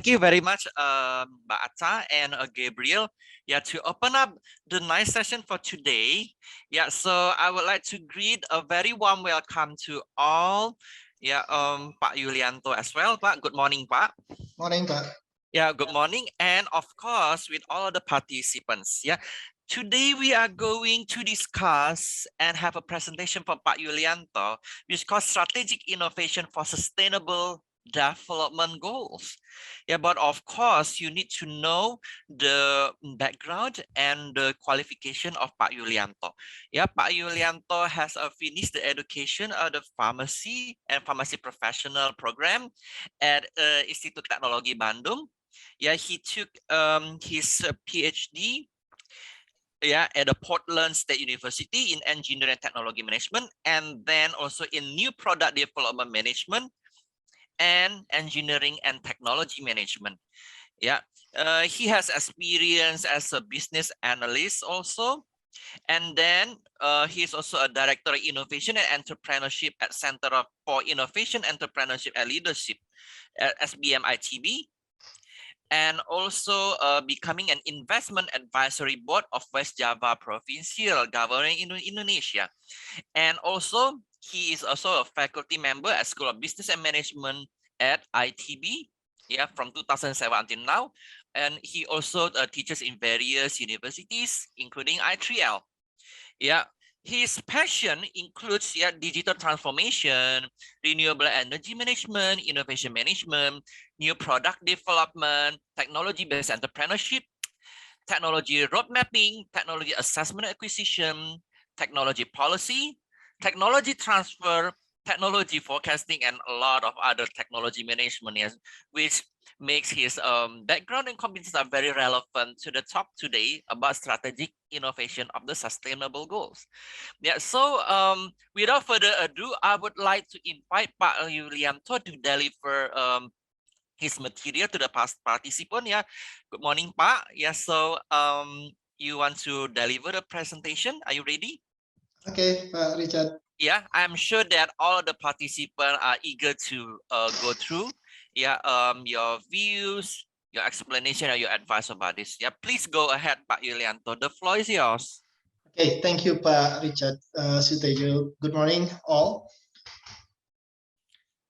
thank you very much, Mbak Atta and Gabriel. Yeah, to open up the nice session for today. Yeah, so I would like to greet a very warm welcome to all. Yeah, Pak Yulianto as well. Pak, good morning, Pak. Morning, Pak. Yeah, good morning. And of course, with all of the participants. Yeah, today we are going to discuss and have a presentation from Pak Yulianto, which is called Strategic Innovation for Sustainable Development Goals. Yeah, but of course, you need to know the background and the qualification of Pak Yulianto. Yeah, Pak Yulianto has finished the education of the pharmacy and pharmacy professional program at Institut Teknologi Bandung. Yeah, he took his PhD at the Portland State University in Engineering and Technology Management, and then also in New Product Development Management and Engineering and Technology Management. Yeah, he has experience as a business analyst also. And then he's also a director of innovation and entrepreneurship at Center for Innovation, Entrepreneurship and Leadership at SBM ITB. And also becoming an investment advisory board of West Java Provincial Government in Indonesia. And also, he is also a faculty member at School of Business and Management at ITB, yeah, from 2007 until now. And he also teaches in various universities, including I3L. Yeah, his passion includes digital transformation, renewable energy management, innovation management, new product development, technology-based entrepreneurship, technology road mapping, technology assessment acquisition, technology policy, technology transfer, technology forecasting, and a lot of other technology management, yes, which makes his background and competencies are very relevant to the talk today about strategic innovation of the sustainable goals. Yeah, so without further ado, I would like to invite Pak Yulianto to deliver his material to the past participant. Yeah, good morning, Pak. Yeah, so you want to deliver the presentation? Are you ready? Okay, Richard. Yeah, I'm sure that all of the participants are eager to go through your views, your explanation, or your advice about this. Yeah, please go ahead, Pak Yulianto. The floor is yours. Okay, thank you, Pak Richard Sutejo. Good morning, all.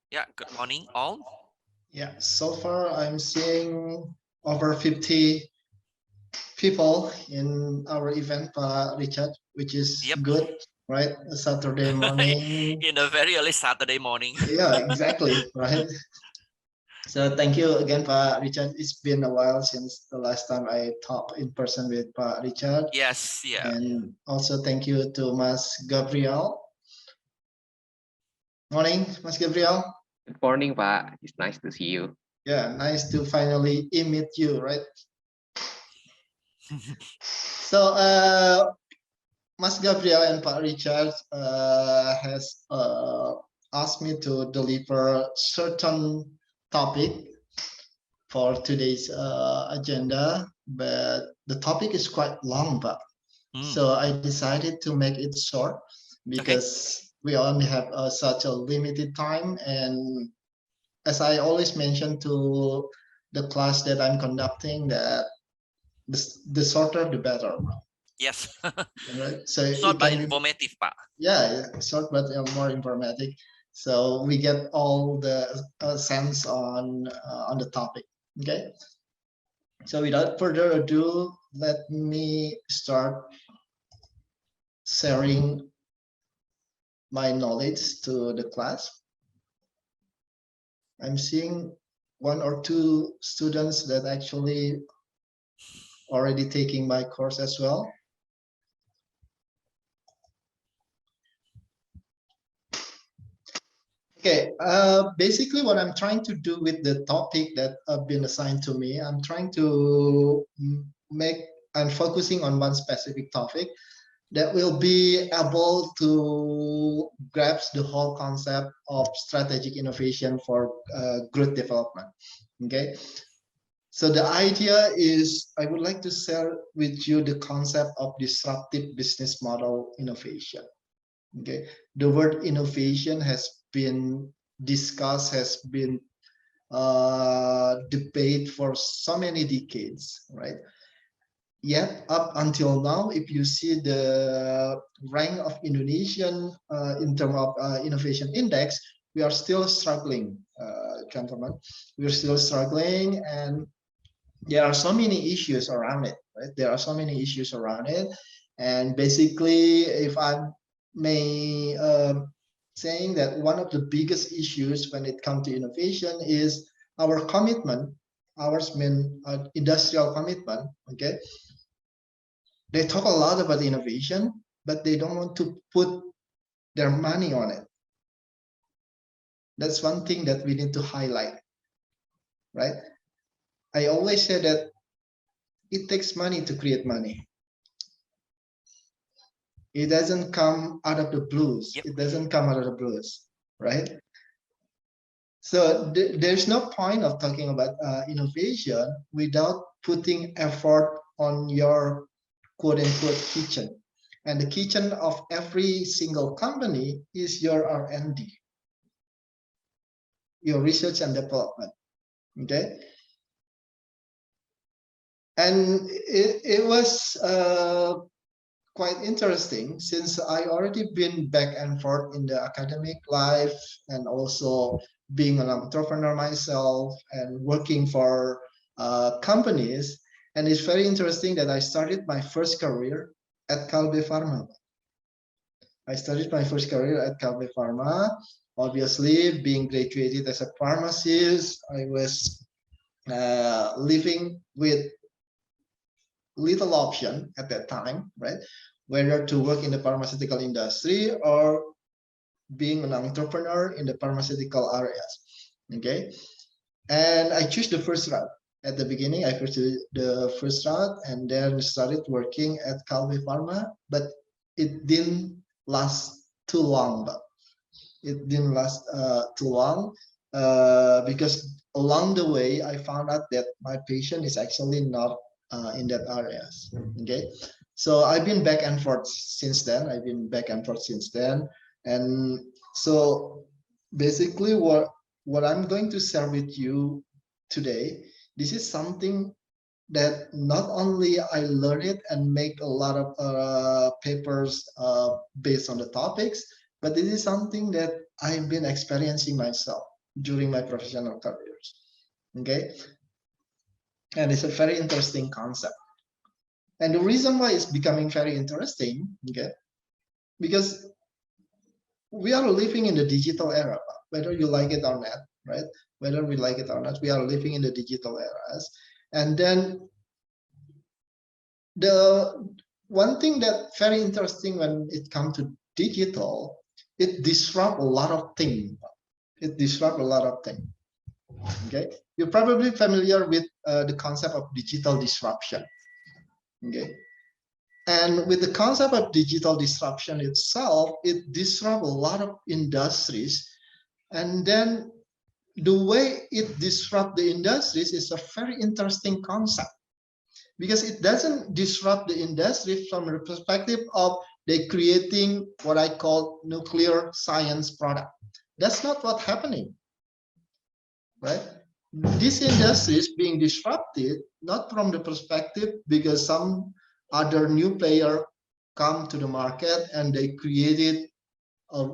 Yeah, good morning, all. Yeah, so far I'm seeing over 50 people in our event, Pak Richard, which is good, right? A Saturday morning. In a very early Saturday morning. Yeah, exactly, right? So thank you again, Pak Richard. It's been a while since the last time I talked in person with Pak Richard. Yes, yeah. And also thank you to Mas Gabriel. Morning, Mas Gabriel. Good morning, Pak. It's nice to see you. Yeah, nice to finally meet you, right? So, Mas Gabriel and Pak Richard has asked me to deliver certain topic for today's agenda, but the topic is quite long, Pak. So I decided to make it short because we only have such a limited time, and as I always mention to the class that I'm conducting, that the shorter the better. Yes. Right? So short but informative, Pak. Yeah, short but more informative. So we get all the sense on the topic. Okay. So without further ado, let me start sharing my knowledge to the class. I'm seeing one or two students that actually already taking my course as well. Okay, basically what I'm trying to do with the topic that have been assigned to me, I'm trying to I'm focusing on one specific topic that will be able to grasp the whole concept of strategic innovation for growth development. Okay, so the idea is I would like to share with you the concept of disruptive business model innovation. Okay, the word innovation has been discussed, has been debate for so many decades, right? Yet up until now, if you see the rank of Indonesian in terms of innovation index, we are still struggling, gentlemen. We're still struggling, and there are so many issues around it, right? There are so many issues around it, and basically, if I may saying that one of the biggest issues when it comes to innovation is our commitment, ours mean industrial commitment. Okay, they talk a lot about innovation, but they don't want to put their money on it. That's one thing that we need to highlight, right? I always say that it takes money to create money. It doesn't come out of the blues. Yep. It doesn't come out of the blues, right? So there's no point of talking about innovation without putting effort on your quote unquote kitchen. And the kitchen of every single company is your R&D, your research and development. Okay. And it was quite interesting since I already been back and forth in the academic life and also being an entrepreneur myself and working for companies. And it's very interesting that I started my first career at Kalbe Pharma. I started my first career at Kalbe Pharma. Obviously, being graduated as a pharmacist, I was living with little option at that time, right? Whether to work in the pharmaceutical industry or being an entrepreneur in the pharmaceutical areas. Okay, and I choose the first route. At the beginning, I pursued the first route and then started working at Kalbe Pharma, but it didn't last too long. But it didn't last too long because along the way, I found out that my patient is actually not in that areas. Okay, so I've been back and forth since then. And so basically, what I'm going to share with you today, this is something that not only I learned it and make a lot of papers based on the topics, but this is something that I've been experiencing myself during my professional careers. Okay. And it's a very interesting concept. And the reason why it's becoming very interesting, okay, because we are living in the digital era, whether you like it or not, right? Whether we like it or not, we are living in the digital eras. And then the one thing that very interesting when it comes to digital, it disrupts a lot of things. It disrupts a lot of things. Okay, you're probably familiar with the concept of digital disruption. Okay, and with the concept of digital disruption itself, it disrupts a lot of industries. And then the way it disrupts the industries is a very interesting concept because it doesn't disrupt the industry from the perspective of they creating what I call nuclear science product. That's not what's happening, right? This industry is being disrupted not from the perspective because some other new player come to the market and they created a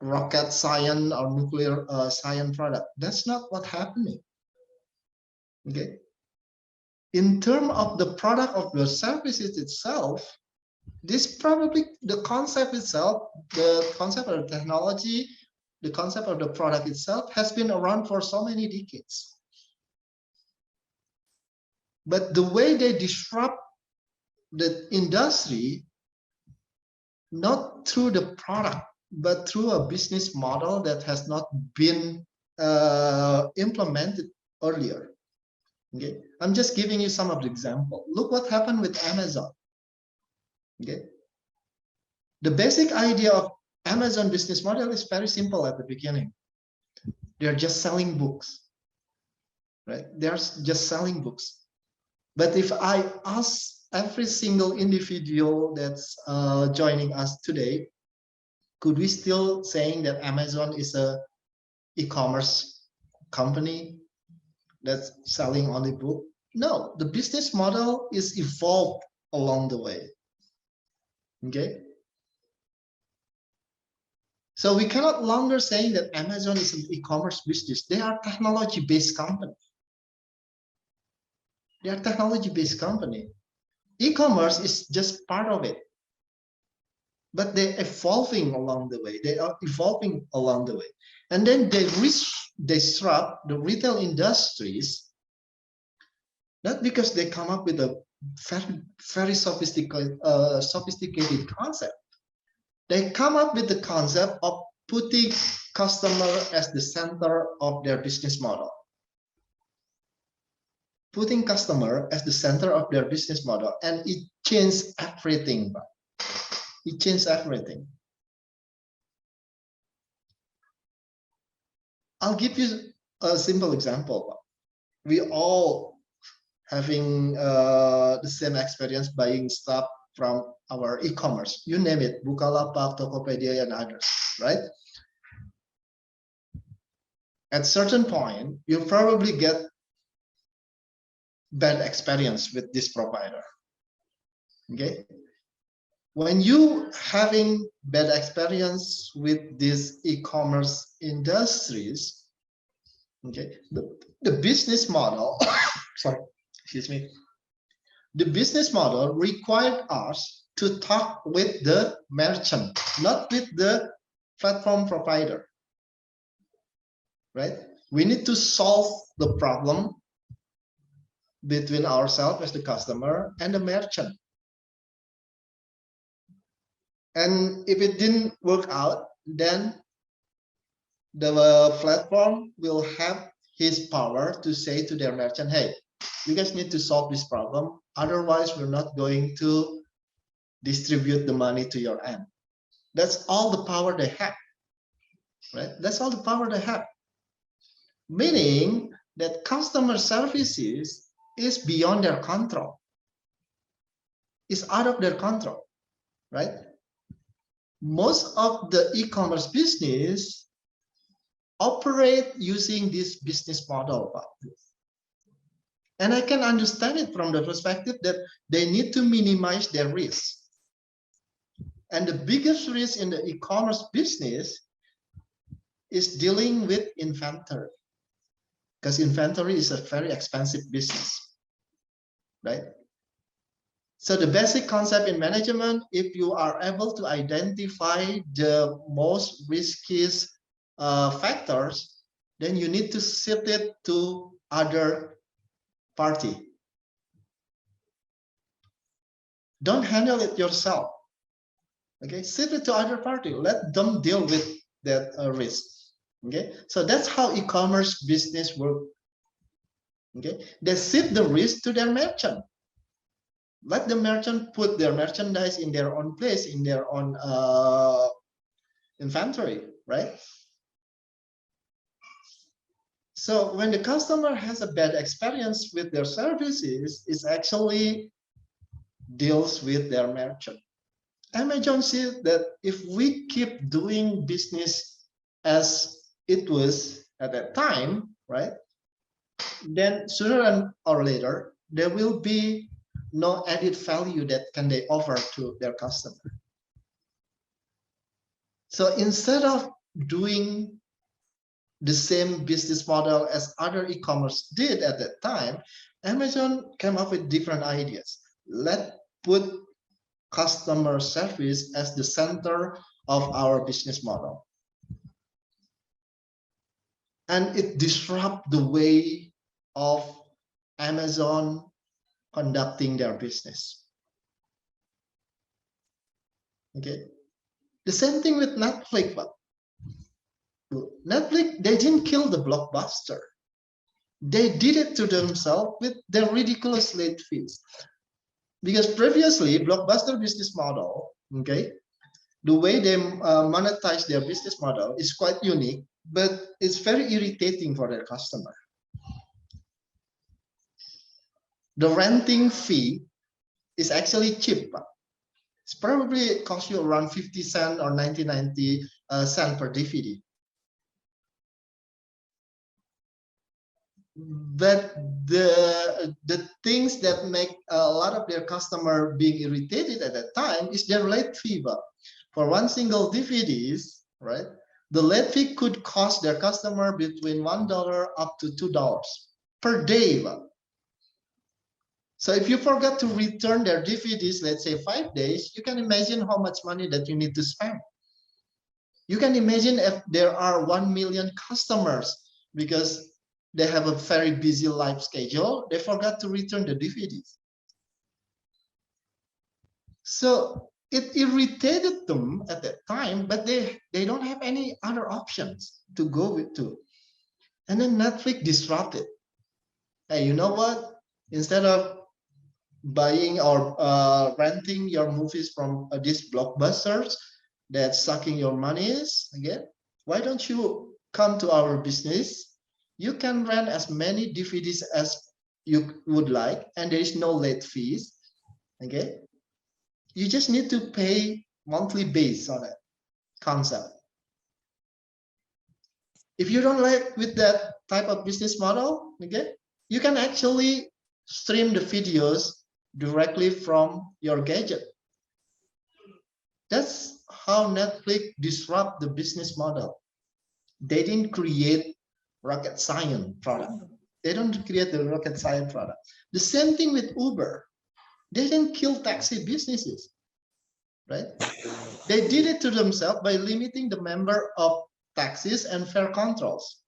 rocket science or nuclear science product. That's not what's happening. Okay. In terms of the product of the services itself, this probably the concept itself, the concept of the technology, the concept of the product itself has been around for so many decades. But the way they disrupt the industry, not through the product, but through a business model that has not been implemented earlier. Okay, I'm just giving you some of the example. Look what happened with Amazon. Okay, the basic idea of Amazon business model is very simple at the beginning. They're just selling books, right? They're just selling books. But if I ask every single individual that's joining us today, could we still saying that Amazon is a e-commerce company? that's selling only book. No, the business model is evolved along the way. Okay. So we cannot longer say that Amazon is an e-commerce business. They are technology-based company. They are technology-based company. E-commerce is just part of it. But they're evolving along the way. They are evolving along the way. And then they disrupt the retail industries, not because they come up with a very sophisticated concept. They come up with the concept of putting customer as the center of their business model. Putting customer as the center of their business model, and it changed everything. It changed everything. I'll give you a simple example. We all having the same experience buying stuff from our e-commerce, you name it, Bukalapak, Tokopedia, and others, right? At certain point, you probably get bad experience with this provider. Okay, when you having bad experience with these e-commerce industries, okay, the business model, sorry, excuse me, the business model required us to talk with the merchant, not with the platform provider, right? We need to solve the problem between ourselves as the customer and the merchant. And if it didn't work out, then the platform will have his power to say to their merchant, hey, you guys need to solve this problem. Otherwise, we're not going to distribute the money to your end. That's all the power they have, right? That's all the power they have. Meaning that customer services is beyond their control. It's out of their control, right? Most of the e-commerce business operate using this business model. And I can understand it from the perspective that they need to minimize their risk. And the biggest risk in the e-commerce business is dealing with inventory, because inventory is a very expensive business, right? So the basic concept in management, if you are able to identify the most risky factors, then you need to shift it to other party. Don't handle it yourself. Okay, shift it to other party. Let them deal with that risk. Okay, so that's how e-commerce business work. Okay, they shift the risk to their merchant. Let the merchant put their merchandise in their own place, in their own inventory, right? So when the customer has a bad experience with their services, it actually deals with their merchant. Amazon sees that if we keep doing business as it was at that time, right, then sooner or later, there will be no added value that can they offer to their customer. So instead of doing the same business model as other e-commerce did at that time, Amazon came up with different ideas. Let's put customer service as the center of our business model. And it disrupts the way of Amazon conducting their business. Okay. The same thing with Netflix, but Netflix, they didn't kill the blockbuster. They did it to themselves with their ridiculous late fees. Because previously, blockbuster business model, okay, the way they monetize their business model is quite unique, but it's very irritating for their customer. The renting fee is actually cheap. It's probably cost you around 50 cents or 90 cents per DVD. but the things that make a lot of their customer being irritated at that time is their late fee. For one single DVDs, right? The late fee could cost their customer between $1 up to $2 per day. So if you forgot to return their DVDs, let's say 5 days, you can imagine how much money that you need to spend. You can imagine if there are 1 million customers because they have a very busy life schedule, they forgot to return the DVDs. So it irritated them at that time, but they don't have any other options to go with to. And then Netflix disrupted. Hey, you know what? Instead of buying or renting your movies from these blockbusters that's sucking your monies again, why don't you come to our business? You can rent as many DVDs as you would like, and there is no late fees. Okay, you just need to pay monthly base on it concept. If you don't like with that type of business model, okay, you can actually stream the videos directly from your gadget. That's how Netflix disrupt the business model. They didn't create rocket science product. They don't create the rocket science product. The same thing with Uber. They didn't kill taxi businesses, right? They did it to themselves by limiting the number of taxis and fare controls.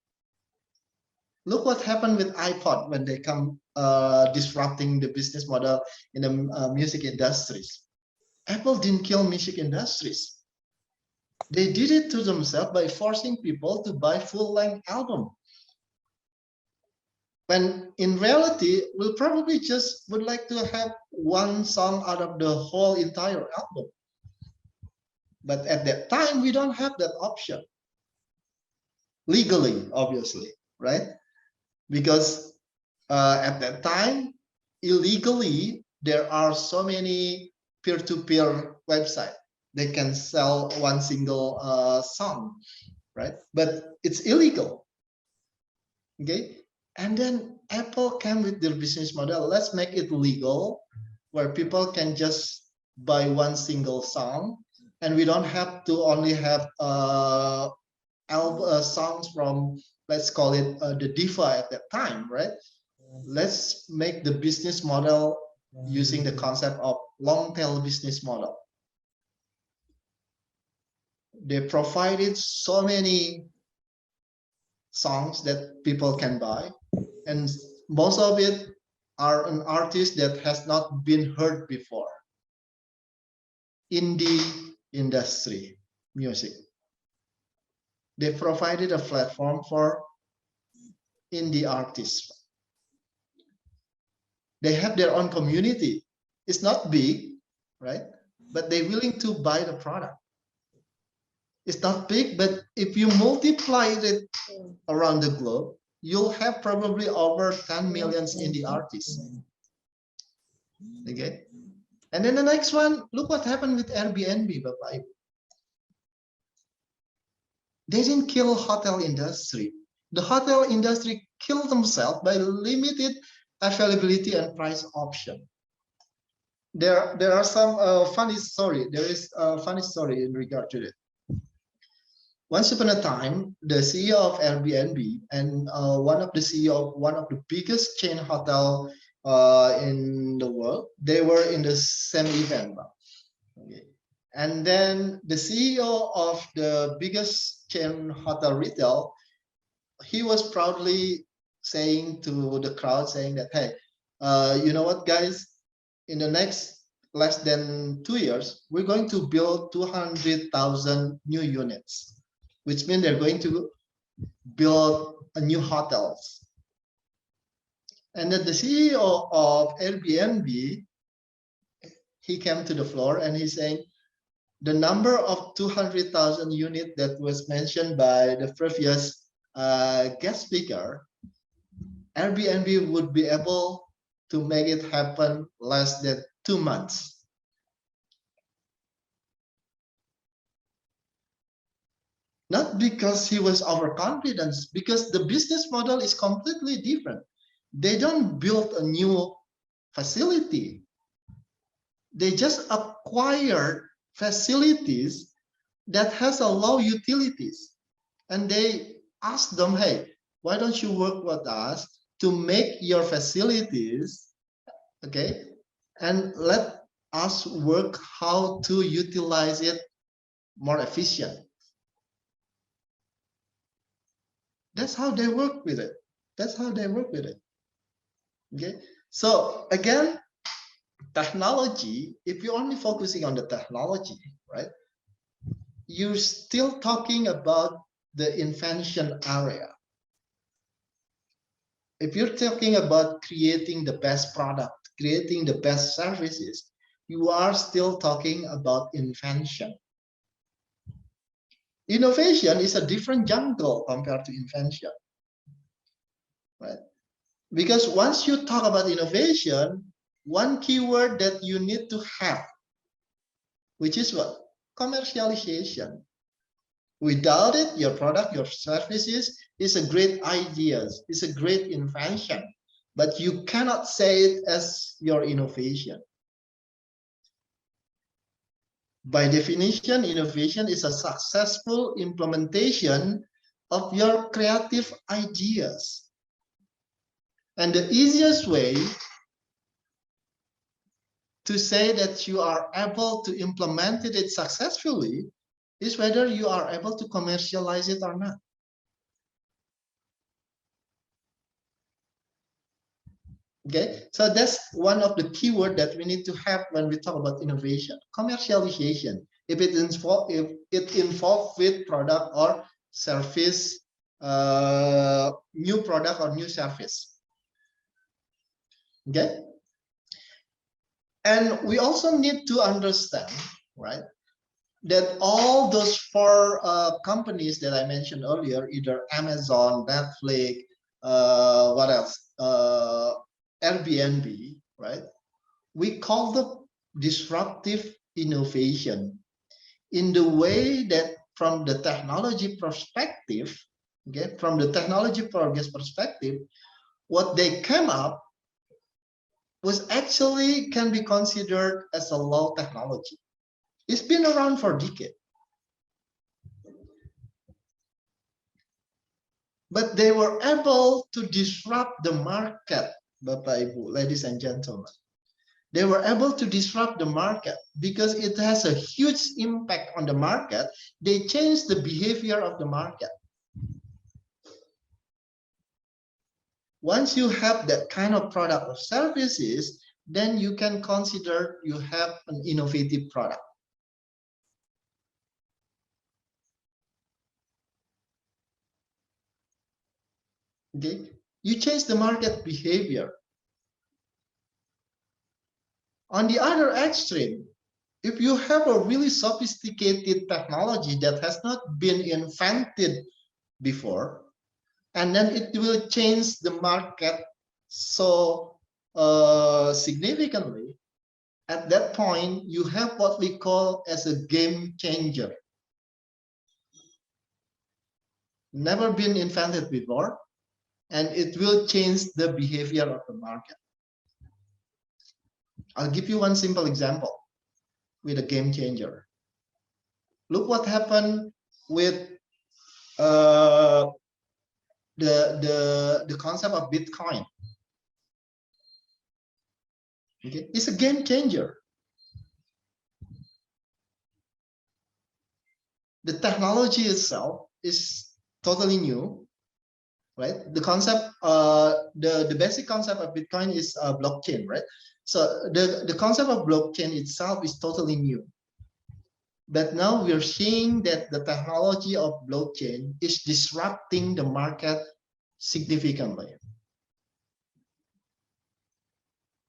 Look what happened with iPod when they come disrupting the business model in the music industries. Apple didn't kill music industries. They did it to themselves by forcing people to buy full-length album. When in reality, we'll probably just would like to have one song out of the whole entire album. But at that time, we don't have that option. Legally, obviously, right? Because at that time, illegally, there are so many peer-to-peer websites. They can sell one single song, right? But it's illegal, okay? And then Apple came with their business model. Let's make it legal, where people can just buy one single song, and we don't have to only have songs from, let's call it the diva at that time, right? Let's make the business model using the concept of long tail business model. They provided so many songs that people can buy, and most of it are an artist that has not been heard before. Indie industry music. They provided a platform for indie artists. They have their own community. It's not big, right? But they're willing to buy the product. It's not big, but if you multiply it around the globe, you'll have probably over 10 million indie artists. Okay. And then the next one, look what happened with Airbnb, Bapak Ibu. They didn't kill hotel industry. The hotel industry killed themselves by limited availability and price option. There are some funny story. There is a funny story in regard to it. Once upon a time, the CEO of Airbnb and one of the CEO of one of the biggest chain hotel in the world, they were in the same event. Okay. And then the CEO of the biggest chain hotel retail, he was proudly saying to the crowd, saying that, hey, you know what, guys, in the next less than 2 years, we're going to build 200,000 new units, which means they're going to build a new hotels. And then the CEO of Airbnb, he came to the floor and he's saying, the number of 200,000 units that was mentioned by the previous guest speaker, Airbnb would be able to make it happen less than 2 months. Not because he was overconfident, because the business model is completely different. They don't build a new facility. They just acquired facilities that has a low utilities. And they ask them, hey, why don't you work with us to make your facilities, okay? And let us work how to utilize it more efficient. That's how they work with it. That's how they work with it. Okay. So again, technology, if you're only focusing on the technology, right, you're still talking about the invention area. If you're talking about creating the best product, creating the best services, you are still talking about invention. Innovation is a different jungle compared to invention, right? Because once you talk about innovation, one keyword that you need to have, which is what? Commercialization. Without it, your product, your services is a great idea, it's a great invention, but you cannot say it as your innovation. By definition, innovation is a successful implementation of your creative ideas. And the easiest way to say that you are able to implement it successfully is whether you are able to commercialize it or not. Okay, so that's one of the keywords that we need to have when we talk about innovation, commercialization. If it involves with product or service, new product or new service. Okay, and we also need to understand, right, that all those four companies that I mentioned earlier, either Amazon, Netflix, what else? Airbnb, right? We call them disruptive innovation in the way that from the technology perspective, okay, from the technology progress perspective, what they came up was actually can be considered as a low technology. It's been around for decades. But they were able to disrupt the market, Bapak Ibu, ladies and gentlemen. They were able to disrupt the market because it has a huge impact on the market. They changed the behavior of the market. Once you have that kind of product or services, then you can consider you have an innovative product. Okay, you change the market behavior. On the other extreme, if you have a really sophisticated technology that has not been invented before, and then it will change the market so significantly, at that point, you have what we call as a game changer. Never been invented before, and it will change the behavior of the market. I'll give you one simple example with a game changer. Look what happened with the concept of Bitcoin. Okay, it's a game changer. The technology itself is totally new, right? The concept, the basic concept of Bitcoin is blockchain, right? So the concept of blockchain itself is totally new. But now we're seeing that the technology of blockchain is disrupting the market significantly.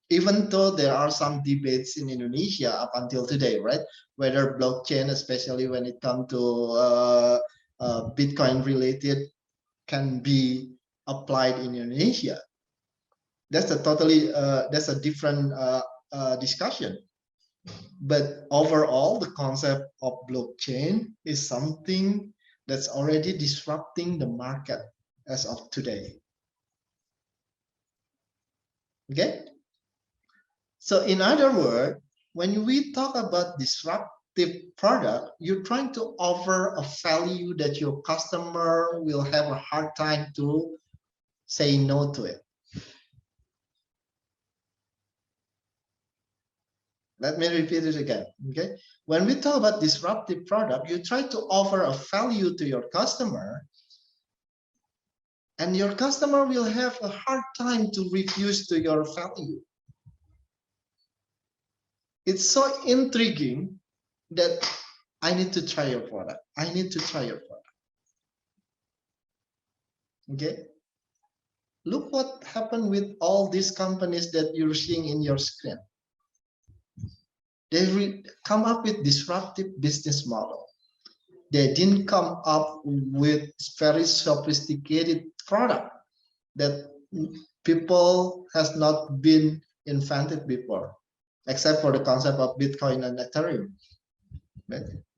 Even though there are some debates in Indonesia up until today, right? Whether blockchain, especially when it comes to Bitcoin related, can be applied in Indonesia. That's a totally, that's a different discussion. But overall, the concept of blockchain is something that's already disrupting the market as of today. Okay? So in other words, when we talk about disruptive product, you're trying to offer a value that your customer will have a hard time to say no to it. Let me repeat it again, okay? When we talk about disruptive product, you try to offer a value to your customer, and your customer will have a hard time to refuse to your value. It's so intriguing that I need to try your product. I need to try your product. Okay? Look what happened with all these companies that you're seeing in your screen. They come up with disruptive business model. They didn't come up with very sophisticated product that people has not been invented before, except for the concept of Bitcoin and Ethereum.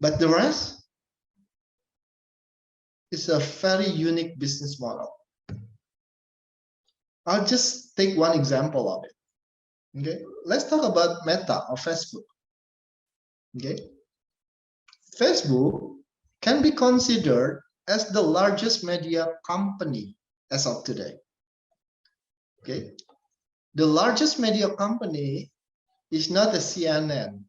But the rest is a very unique business model. I'll just take one example of it. Okay, let's talk about Meta or Facebook. Okay, Facebook can be considered as the largest media company as of today. Okay, the largest media company is not a CNN,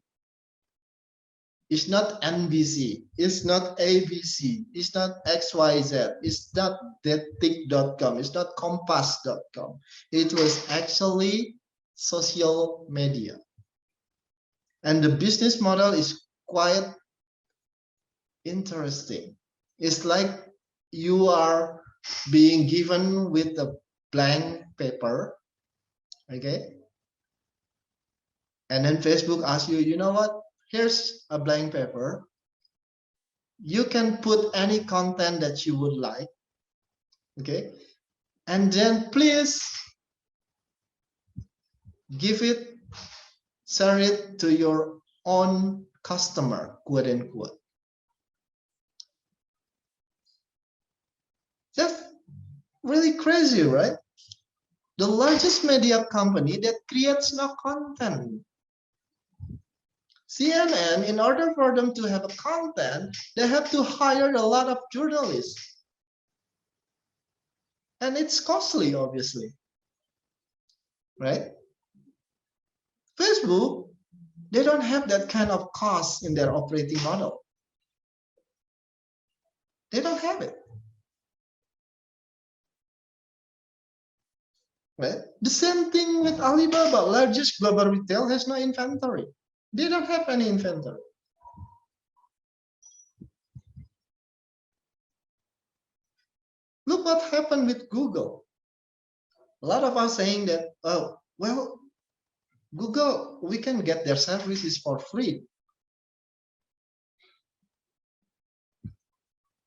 it's not NBC, it's not ABC, it's not XYZ, it's not detik.com, it's not compass.com. It was actually social media. And the business model is quite interesting. It's like you are being given with a blank paper, okay? And then Facebook asks you, you know what? Here's a blank paper. You can put any content that you would like, okay? And then please share it to your own customer, quote unquote. Just really crazy, right? The largest media company that creates no content. CNN, in order for them to have a content, they have to hire a lot of journalists. And it's costly, obviously, right? Facebook, they don't have that kind of cost in their operating model. They don't have it. Right? The same thing with Alibaba, largest global retail, has no inventory. They don't have any inventory. Look what happened with Google. A lot of us saying that, oh, well, Google, we can get their services for free.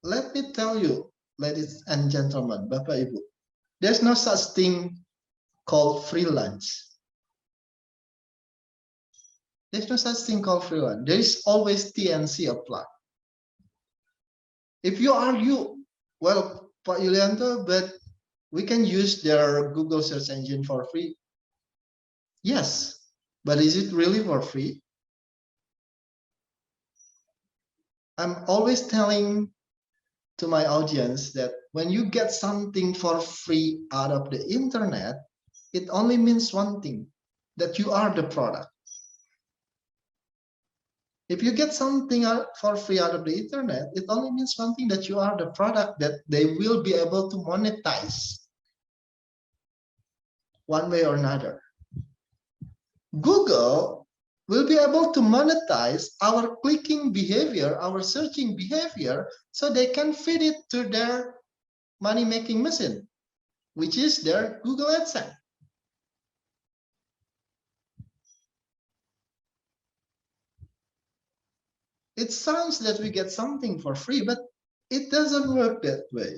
Let me tell you, ladies and gentlemen, Bapak Ibu, there's no such thing called free lunch. There's no such thing called free lunch. There is always TNC applied. If you argue, well, Pak Yulianto, but we can use their Google search engine for free. Yes, but is it really for free? I'm always telling to my audience that when you get something for free out of the internet, it only means one thing, that you are the product. If you get something for free out of the internet, it only means one thing, that you are the product that they will be able to monetize one way or another. Google will be able to monetize our clicking behavior, our searching behavior, so they can feed it to their money-making machine, which is their Google AdSense. It sounds that we get something for free, but it doesn't work that way.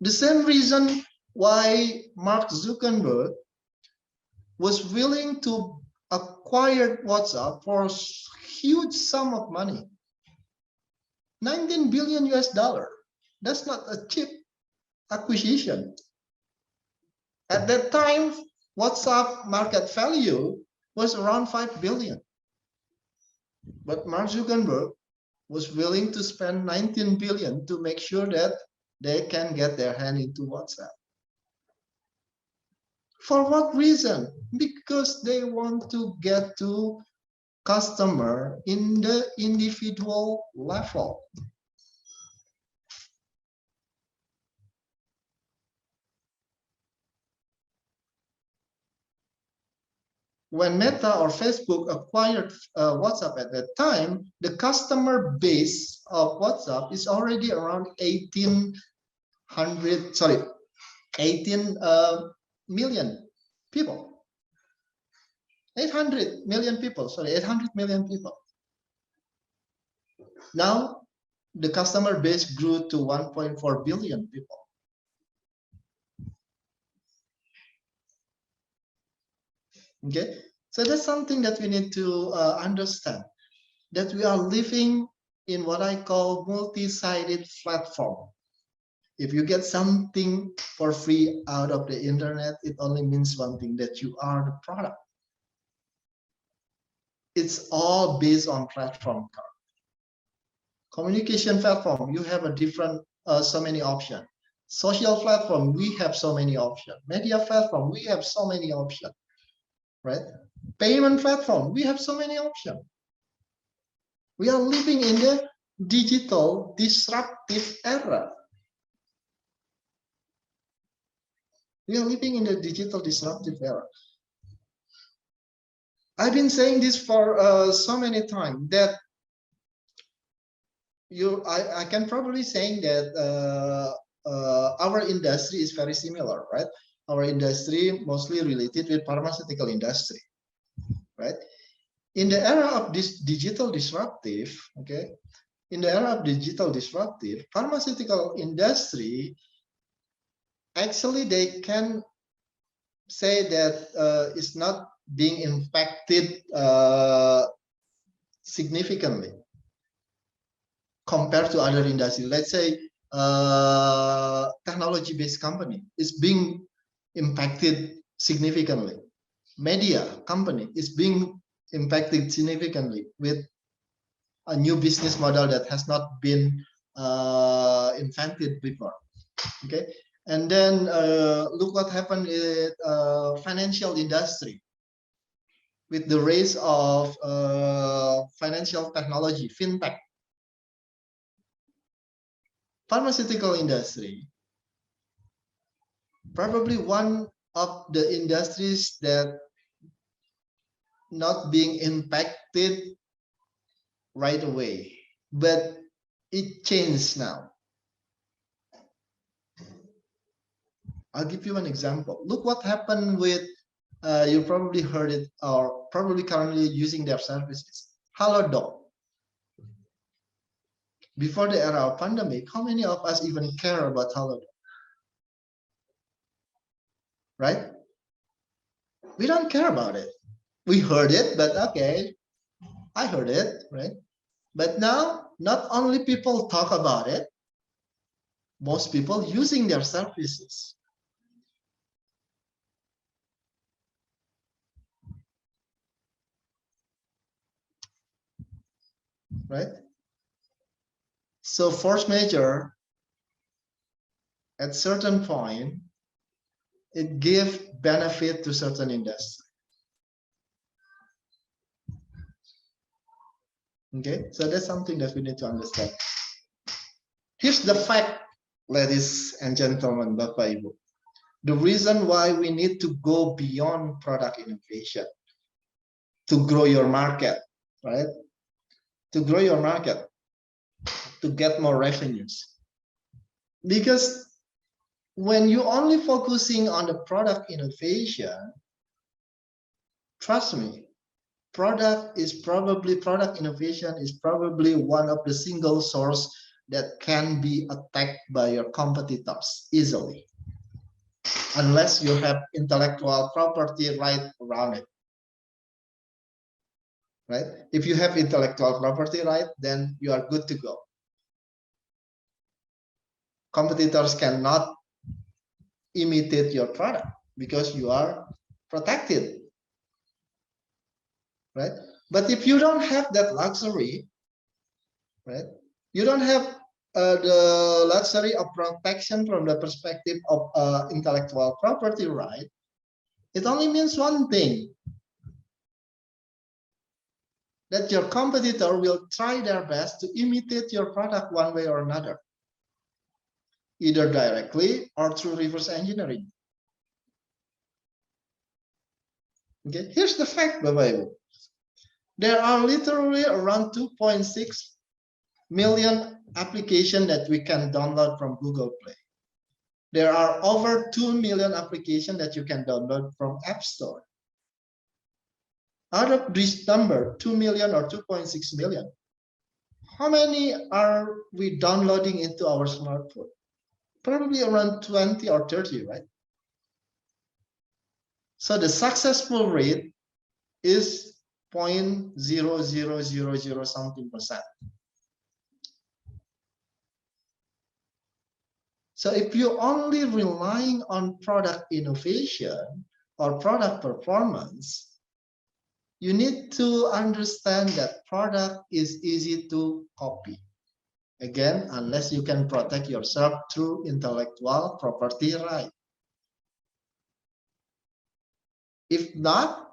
The same reason why Mark Zuckerberg was willing to acquired WhatsApp for a huge sum of money, 19 billion US dollar. That's not a cheap acquisition. At that time, WhatsApp market value was around 5 billion. But Mark Zuckerberg was willing to spend 19 billion to make sure that they can get their hand into WhatsApp. For what reason? Because they want to get to customer in the individual level. When Meta or Facebook acquired WhatsApp at that time, the customer base of WhatsApp is already around 18 million people. 800 million people. Now, the customer base grew to 1.4 billion people. Okay, so that's something that we need to understand, that we are living in what I call multi-sided platform. If you get something for free out of the internet, it only means one thing, that you are the product. It's all based on platform. Communication platform, you have a different, so many options. Social platform, we have so many options. Media platform, we have so many options. Right? Payment platform, we have so many options. We are living in the digital disruptive era. We are living in the digital disruptive era. I've been saying this for so many times that I can probably say that our industry is very similar, right? Our industry mostly related with pharmaceutical industry, right? In the era of this digital disruptive, okay, in the era of digital disruptive, pharmaceutical industry, actually they can say that it's not being impacted significantly compared to other industry. Let's say technology-based company is being impacted significantly. Media company is being impacted significantly with a new business model that has not been invented before. Okay, and then look what happened in financial industry with the rise of financial technology, fintech. Pharmaceutical industry, probably one of the industries that not being impacted right away, but it changed now. I'll give you an example. Look what happened with, you probably heard it or probably currently using their services, HaloDoc. Before the era of pandemic, how many of us even care about HaloDoc? Right? We don't care about it. We heard it, but okay, I heard it, right? But now, not only people talk about it, most people using their services. Right? So force majeure, at certain point, it gives benefit to certain industry. Okay, so that's something that we need to understand. Here's the fact, ladies and gentlemen, Bapak Ibu. The reason why we need to go beyond product innovation to grow your market, right? To grow your market, to get more revenues. Because when you only focusing on the product innovation, trust me, product innovation is probably one of the single source that can be attacked by your competitors easily, unless you have intellectual property right around it. right? If you have intellectual property right, then you are good to go. Competitors cannot imitate your product because you are protected, right? But if you don't have that luxury, right? You don't have the luxury of protection from the perspective of intellectual property right. It only means one thing, that your competitor will try their best to imitate your product one way or another, either directly or through reverse engineering. Okay, here's the fact, Bapak Ibu. There are literally around 2.6 million applications that we can download from Google Play. There are over 2 million applications that you can download from App Store. Out of this number, 2 million or 2.6 million, how many are we downloading into our smartphone? Probably around 20 or 30, right? So the successful rate is 0.0000 something percent. So if you're only relying on product innovation or product performance, you need to understand that product is easy to copy. Again, unless you can protect yourself through intellectual property right. If not,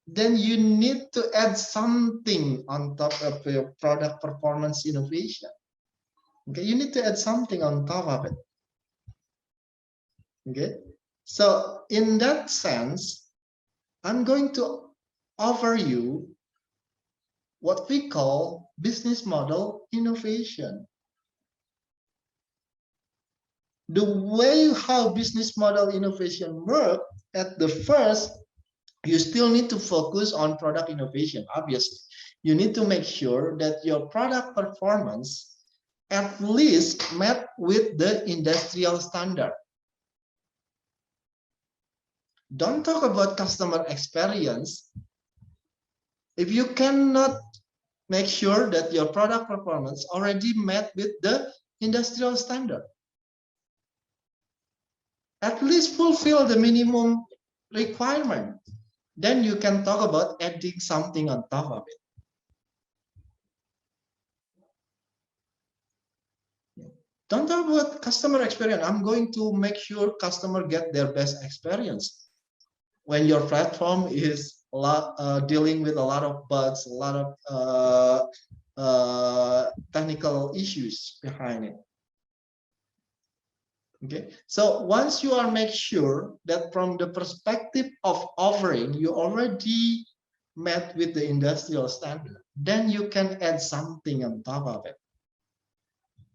then you need to add something on top of your product performance innovation. Okay, you need to add something on top of it. Okay, so in that sense, I'm going to offer you what we call business model innovation. The way how business model innovation works, at the first, you still need to focus on product innovation, obviously. You need to make sure that your product performance at least met with the industrial standard. Don't talk about customer experience if you cannot make sure that your product performance already met with the industrial standard. At least fulfill the minimum requirement. Then you can talk about adding something on top of it. Don't talk about customer experience. I'm going to make sure customer get their best experience. When your platform is dealing with a lot of bugs, a lot of technical issues behind it. Okay, so once you are make sure that from the perspective of offering, you already met with the industrial standard, then you can add something on top of it.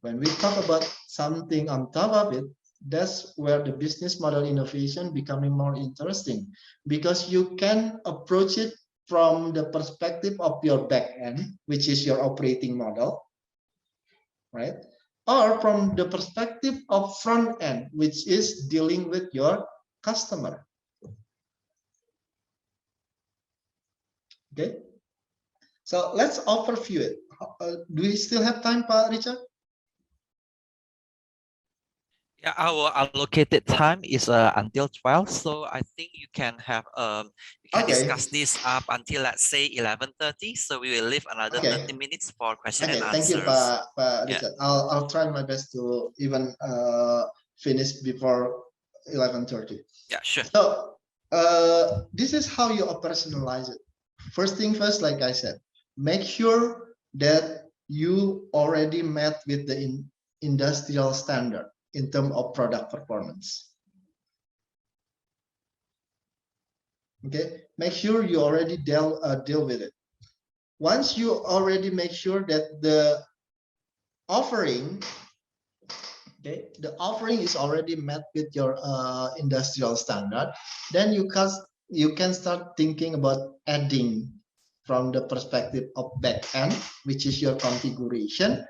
When we talk about something on top of it, that's where the business model innovation becoming more interesting, because you can approach it from the perspective of your back end, which is your operating model, right? Or from the perspective of front end, which is dealing with your customer. Okay, so let's overview it. Do we still have time, Pak Richard? Yeah, our allocated time is until 12, so I think you can have you can discuss this up until, let's say, 11:30. So we will leave another 30 minutes for question and answers. Thank you, Pak Richard. Yeah. I'll try my best to even finish before 11:30. Yeah, sure. So this is how you operationalize it. First thing first, like I said, make sure that you already met with the industrial standard in terms of product performance. Okay, make sure you already deal with it. Once you already make sure that the offering, okay, the offering is already met with your industrial standard, then you can start thinking about adding from the perspective of back end, which is your configuration,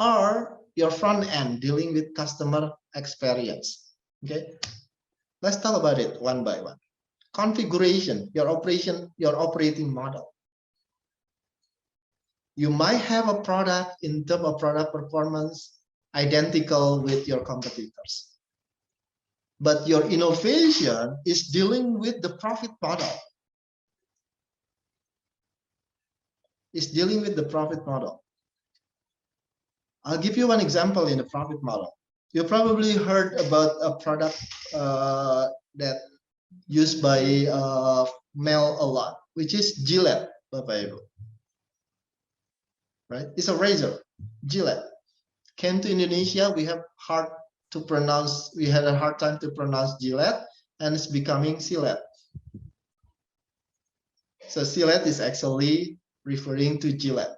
or your front end dealing with customer experience. Okay, let's talk about it one by one. Configuration, your operating model. You might have a product in terms of product performance identical with your competitors. But your innovation is dealing with the profit model. It's dealing with the profit model. I'll give you one example in the profit model. You probably heard about a product that used by male a lot, which is Gillette, Bapak Ibu. Right? It's a razor, Gillette. Came to Indonesia, we had a hard time to pronounce Gillette, and it's becoming Gillette. So Gillette is actually referring to Gillette.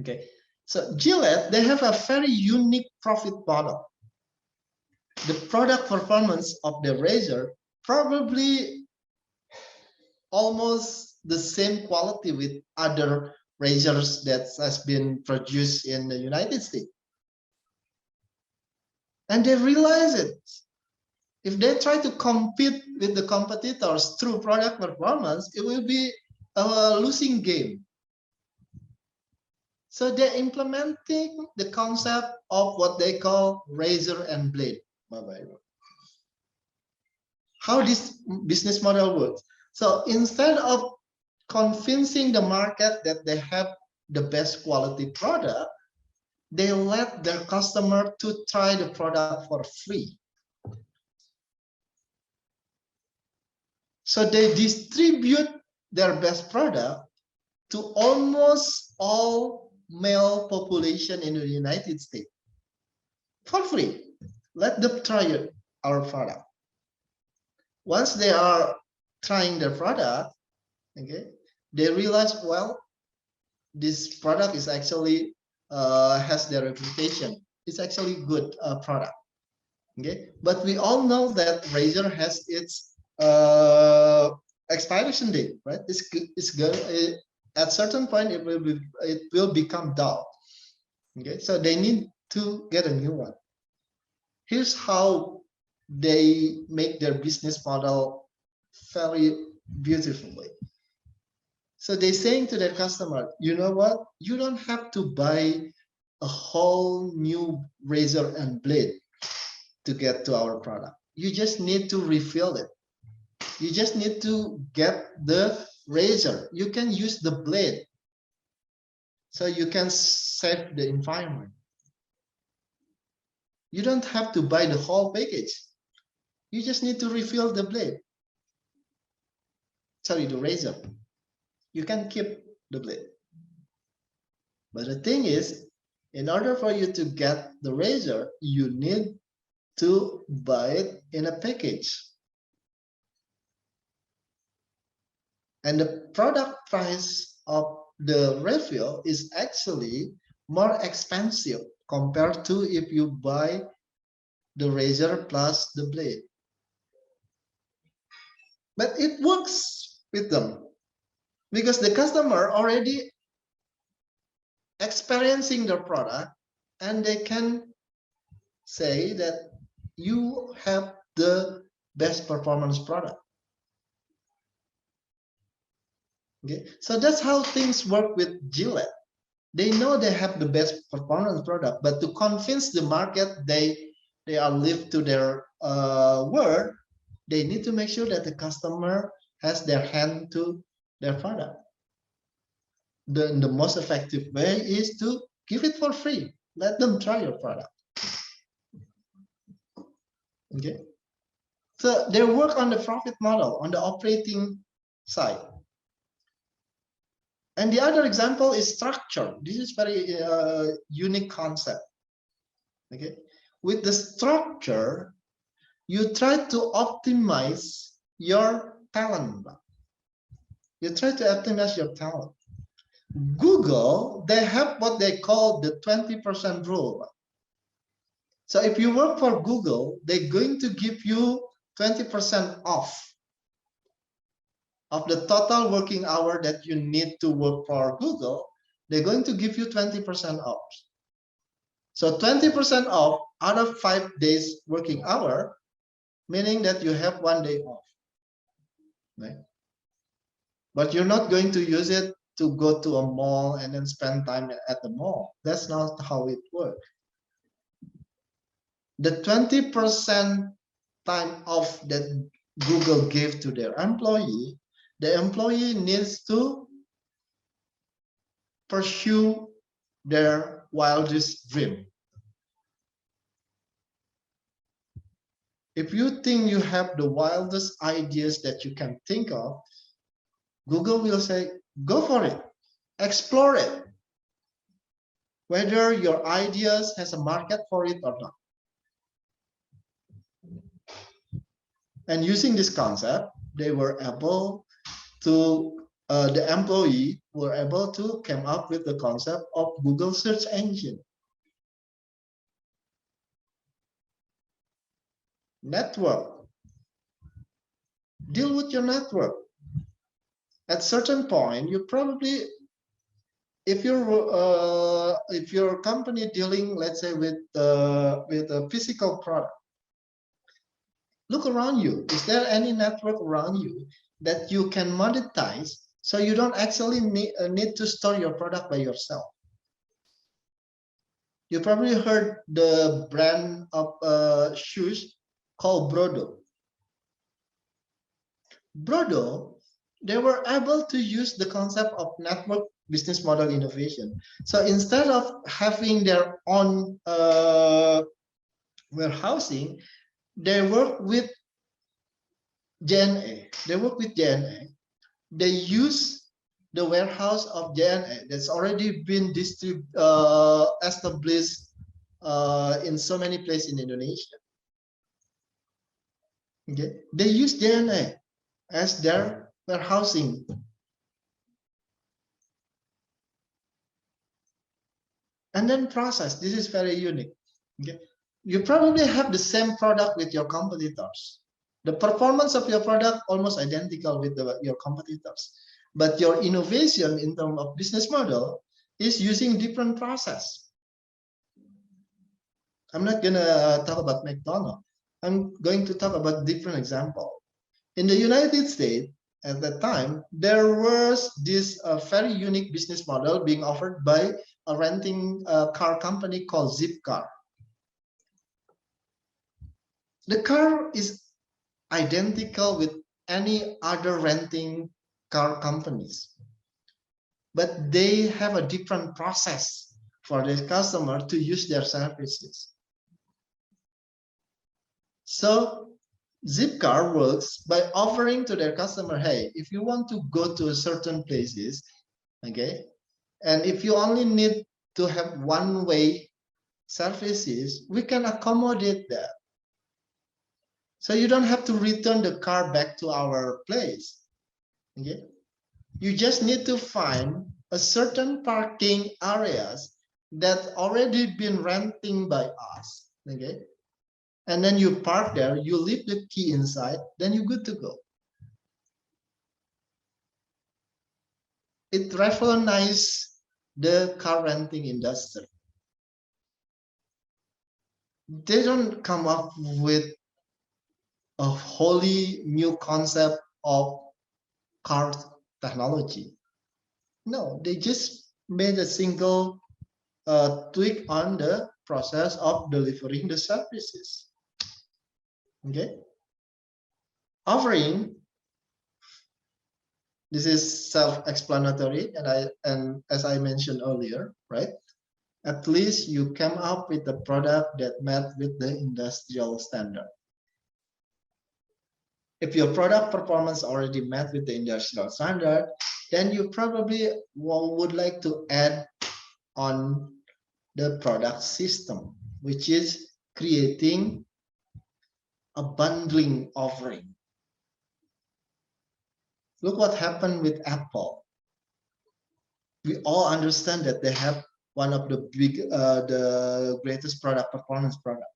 Okay. So Gillette, they have a very unique profit model. The product performance of the razor probably almost the same quality with other razors that has been produced in the United States. And they realize it. If they try to compete with the competitors through product performance, it will be a losing game. So they're implementing the concept of what they call razor and blade. How this business model works. So instead of convincing the market that they have the best quality product, they let their customer to try the product for free. So they distribute their best product to almost all male population in the United States for free. Let them try our product. Once they are trying their product, okay, they realize, well, this product is actually has their reputation. It's actually good product. Okay, but we all know that razor has its expiration date, right? It's good. At certain point, it will become dull. Okay, so they need to get a new one. Here's how they make their business model very beautifully. So they're saying to their customer, you know what? You don't have to buy a whole new razor and blade to get to our product. You just need to refill it. You just need to get the razor. You can use the blade so you can save the environment. You don't have to buy the whole package. You just need to refill the blade. Sorry, the razor. You can keep the blade. But the thing is, in order for you to get the razor, you need to buy it in a package. And the product price of the refill is actually more expensive compared to if you buy the razor plus the blade. But it works with them because the customer already experiencing the product and they can say that you have the best performance product. Okay, so that's how things work with Gillette. They know they have the best performance product, but to convince the market they are live to their word, they need to make sure that the customer has their hand to their product. The most effective way is to give it for free. Let them try your product. Okay, so they work on the profit model, on the operating side. And the other example is structure. This is very unique concept. Okay, with the structure, you try to optimize your talent. You try to optimize your talent. Google, they have what they call the 20% rule. So if you work for Google, they're going to give you 20% off of the total working hour that you need to work for Google. They're going to give you 20% off. So 20% off out of 5 days working hour, meaning that you have 1 day off. Right? But you're not going to use it to go to a mall and then spend time at the mall. That's not how it works. The 20% time off that Google gave to their employee, the employee needs to pursue their wildest dream. If you think you have the wildest ideas that you can think of, Google will say, go for it, explore it, whether your ideas has a market for it or not. And using this concept, they were able to, the employee were able to come up with the concept of Google search engine. Network. Deal with your network. At certain point, you probably, if your company dealing, let's say, with a physical product, look around you. Is there any network around you that you can monetize so you don't actually need to store your product by yourself? You probably heard the brand of shoes called Brodo. Brodo, they were able to use the concept of network business model innovation. So instead of having their own warehousing, they work with JNA. They work with JNA. They use the warehouse of JNA that's already been established in so many places in Indonesia. Okay, they use JNA as their warehousing. And then process. This is very unique. Okay, you probably have the same product with your competitors. The performance of your product almost identical with your competitors, but your innovation in terms of business model is using different process. I'm not gonna talk about McDonald's. I'm going to talk about different example. In the United States, at that time, there was this very unique business model being offered by a renting car company called Zipcar. The car is identical with any other renting car companies, but they have a different process for the customer to use their services. So Zipcar works by offering to their customer, hey, if you want to go to a certain places, okay, and if you only need to have one-way services, we can accommodate that. So you don't have to return the car back to our place. Okay, you just need to find a certain parking areas that already been renting by us. Okay, and then you park there, you leave the key inside, then you're good to go. It revolutionized the car renting industry. They don't come up with a wholly new concept of car technology. No, they just made a single tweak on the process of delivering the services. Okay, offering, this is self-explanatory, and as I mentioned earlier, right? At least you come up with a product that met with the industrial standard. If your product performance already met with the industrial standard, then you probably would like to add on the product system, which is creating a bundling offering. Look what happened with Apple. We all understand that they have one of the the greatest product performance product,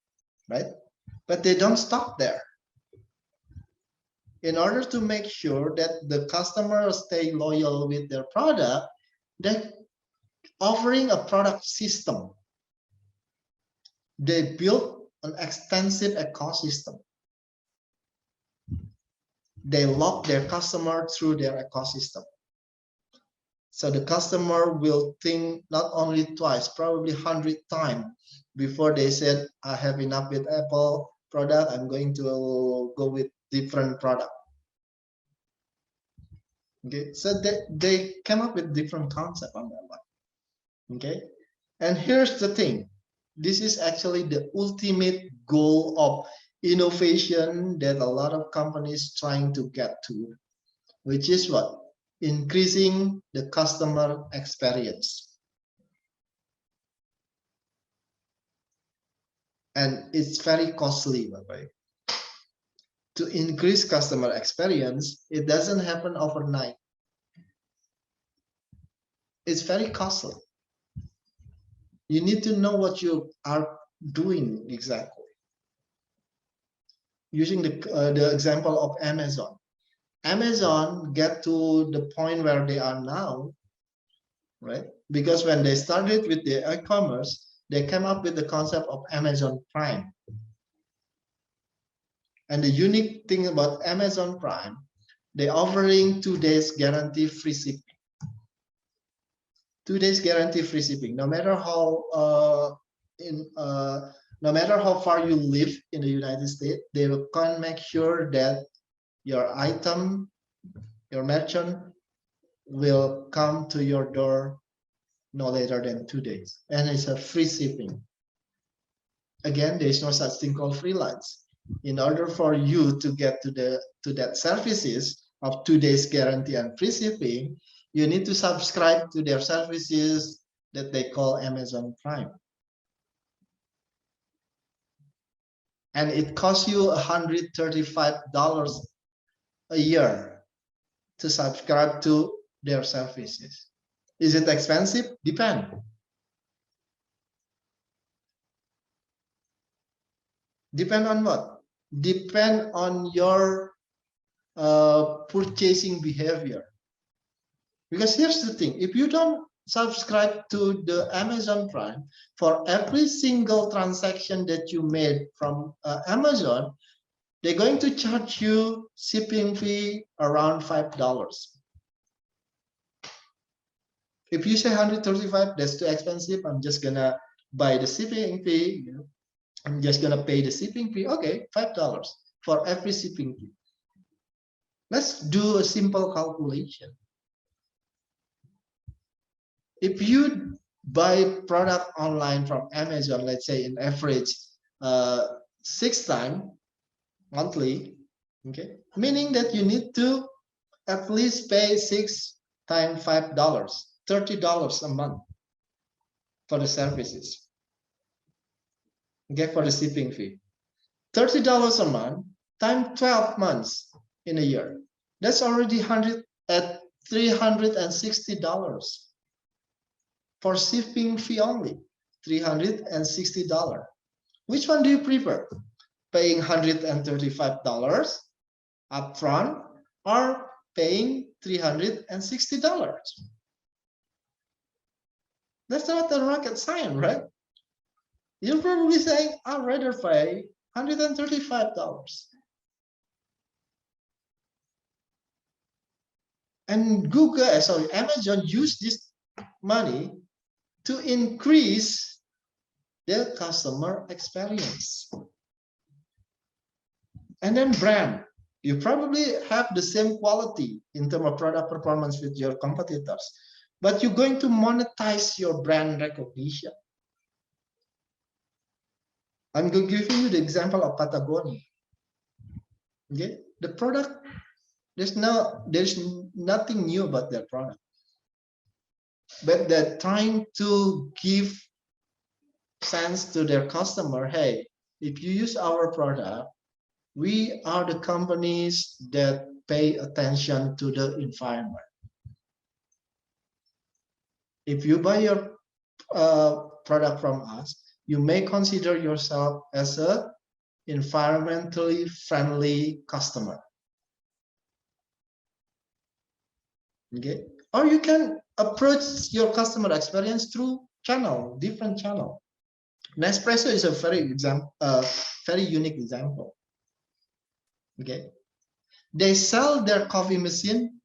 right? But they don't stop there. In order to make sure that the customers stay loyal with their product, they're offering a product system. They built an extensive ecosystem. They lock their customer through their ecosystem. So the customer will think not only twice, probably 100 times before they said, I have enough with Apple product, I'm going to go with different product. Okay, so they came up with different concept on that one. Okay, and here's the thing. This is actually the ultimate goal of innovation that a lot of companies trying to get to, which is what? Increasing the customer experience. And it's very costly, by the way. To increase customer experience, it doesn't happen overnight. It's very costly. You need to know what you are doing exactly. Using the example of Amazon. Amazon get to the point where they are now, right? Because when they started with the e-commerce, they came up with the concept of Amazon Prime. And the unique thing about Amazon Prime, they're offering 2 days guarantee free shipping. 2 days guarantee free shipping. No matter how no matter how far you live in the United States, they will can make sure that your item, your merchant will come to your door no later than 2 days, and it's a free shipping. Again, there is no such thing called freelance. In order for you to get to that services of 2 days guarantee and free shipping, you need to subscribe to their services that they call Amazon Prime. And it costs you $135 a year to subscribe to their services. Is it expensive? Depend. Depend on what? Depend on your purchasing behavior. Because here's the thing, if you don't subscribe to the Amazon Prime, for every single transaction that you made from Amazon, they're going to charge you shipping fee around $5. If you say 135, that's too expensive, I'm just gonna buy the shipping fee, you know, I'm just gonna pay the shipping fee. Okay, $5 for every shipping fee. Let's do a simple calculation. If you buy product online from Amazon, let's say in average 6 times monthly, okay, meaning that you need to at least pay 6 times $5, $30 a month for the services. Okay, for the shipping fee. $30 a month times 12 months in a year. That's already $360 for shipping fee only. $360. Which one do you prefer? Paying $135 upfront or paying $360? That's not a rocket science, right? You're probably saying, I'd rather pay $135. And Amazon used this money to increase the customer experience. And then brand. You probably have the same quality in terms of product performance with your competitors, but you're going to monetize your brand recognition. I'm going to give you the example of Patagonia. Okay, the product, there's nothing new about their product, but they're trying to give sense to their customer. Hey, if you use our product, we are the companies that pay attention to the environment. If you buy your product from us, you may consider yourself as a environmentally friendly customer. Okay, or you can approach your customer experience through different channel. Nespresso is a very unique example. Okay, they sell their coffee machine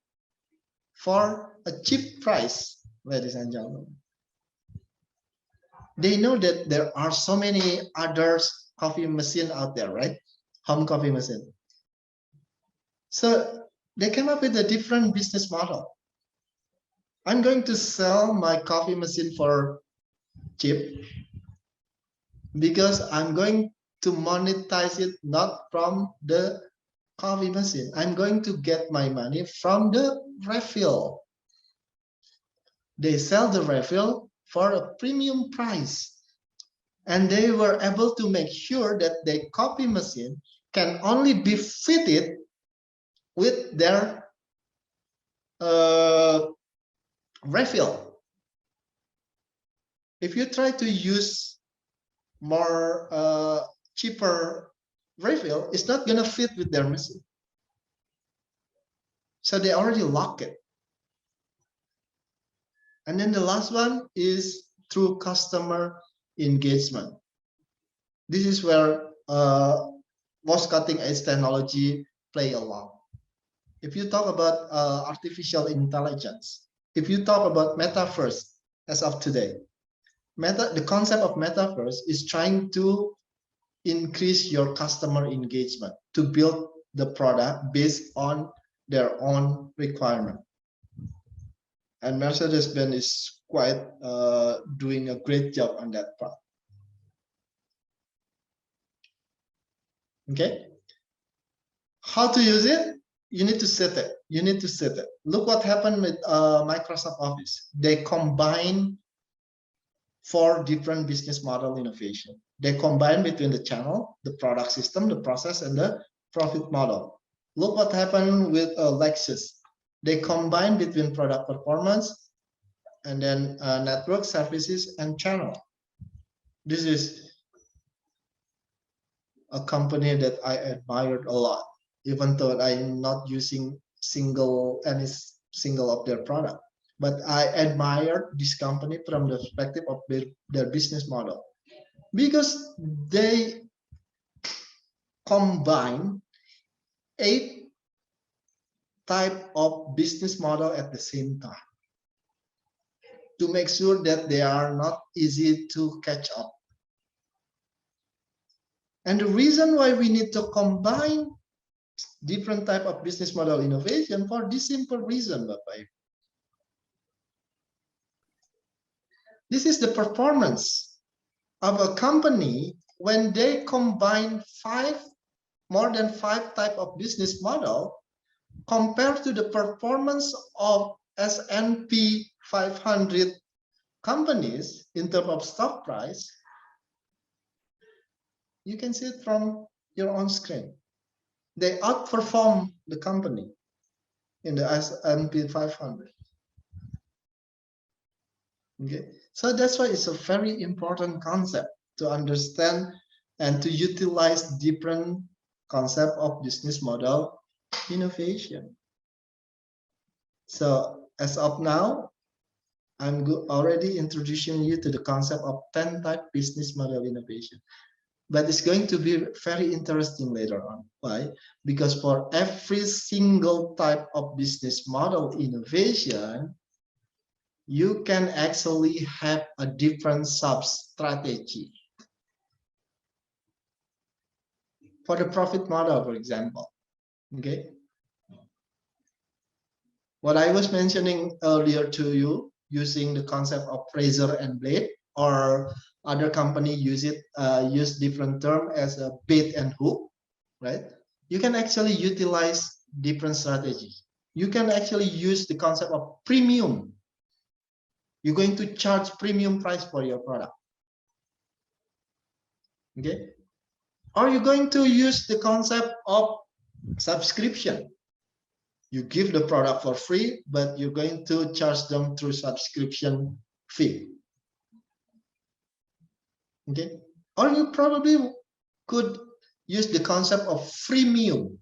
for a cheap price, ladies and gentlemen. They know that there are so many other coffee machine out there, right? Home coffee machine. So they came up with a different business model. I'm going to sell my coffee machine for cheap because I'm going to monetize it not from the coffee machine. I'm going to get my money from the refill. They sell the refill for a premium price. And they were able to make sure that the coffee machine can only be fitted with their refill. If you try to use more cheaper refill, it's not going to fit with their machine. So they already lock it. And then the last one is through customer engagement. This is where most cutting edge technology play along. If you talk about artificial intelligence, if you talk about metaverse as of today, the concept of metaverse is trying to increase your customer engagement to build the product based on their own requirement. And Mercedes-Benz is quite doing a great job on that part. Okay. How to use it? You need to set it. You need to set it. Look what happened with Microsoft Office. They combine 4 different business model innovation. They combine between the channel, the product system, the process, and the profit model. Look what happened with Lexus. They combine between product performance and then network services and channel. This is a company that I admired a lot, even though I'm not using any single of their product. But I admired this company from the perspective of their business model, because they combine 8 types of business model at the same time to make sure that they are not easy to catch up. And the reason why we need to combine different type of business model innovation for this simple reason, Bapak. This is the performance of a company when they combine more than 5 type of business model compared to the performance of S&P 500 companies in terms of stock price. You can see it from your own screen. They outperform the company in the S&P 500. Okay, so that's why it's a very important concept to understand and to utilize different concept of business model innovation. So as of now, I'm already introducing you to the concept of 10 type business model innovation. But it's going to be very interesting later on. Why? Because for every single type of business model innovation, you can actually have a different sub-strategy. For the profit model, for example, okay? What I was mentioning earlier to you, using the concept of razor and blade, or other company use different term as a bait and hook, right? You can actually utilize different strategies. You can actually use the concept of premium. You're going to charge premium price for your product. Okay. Or you're going to use the concept of subscription. You give the product for free, but you're going to charge them through subscription fee. Okay. Or you probably could use the concept of freemium.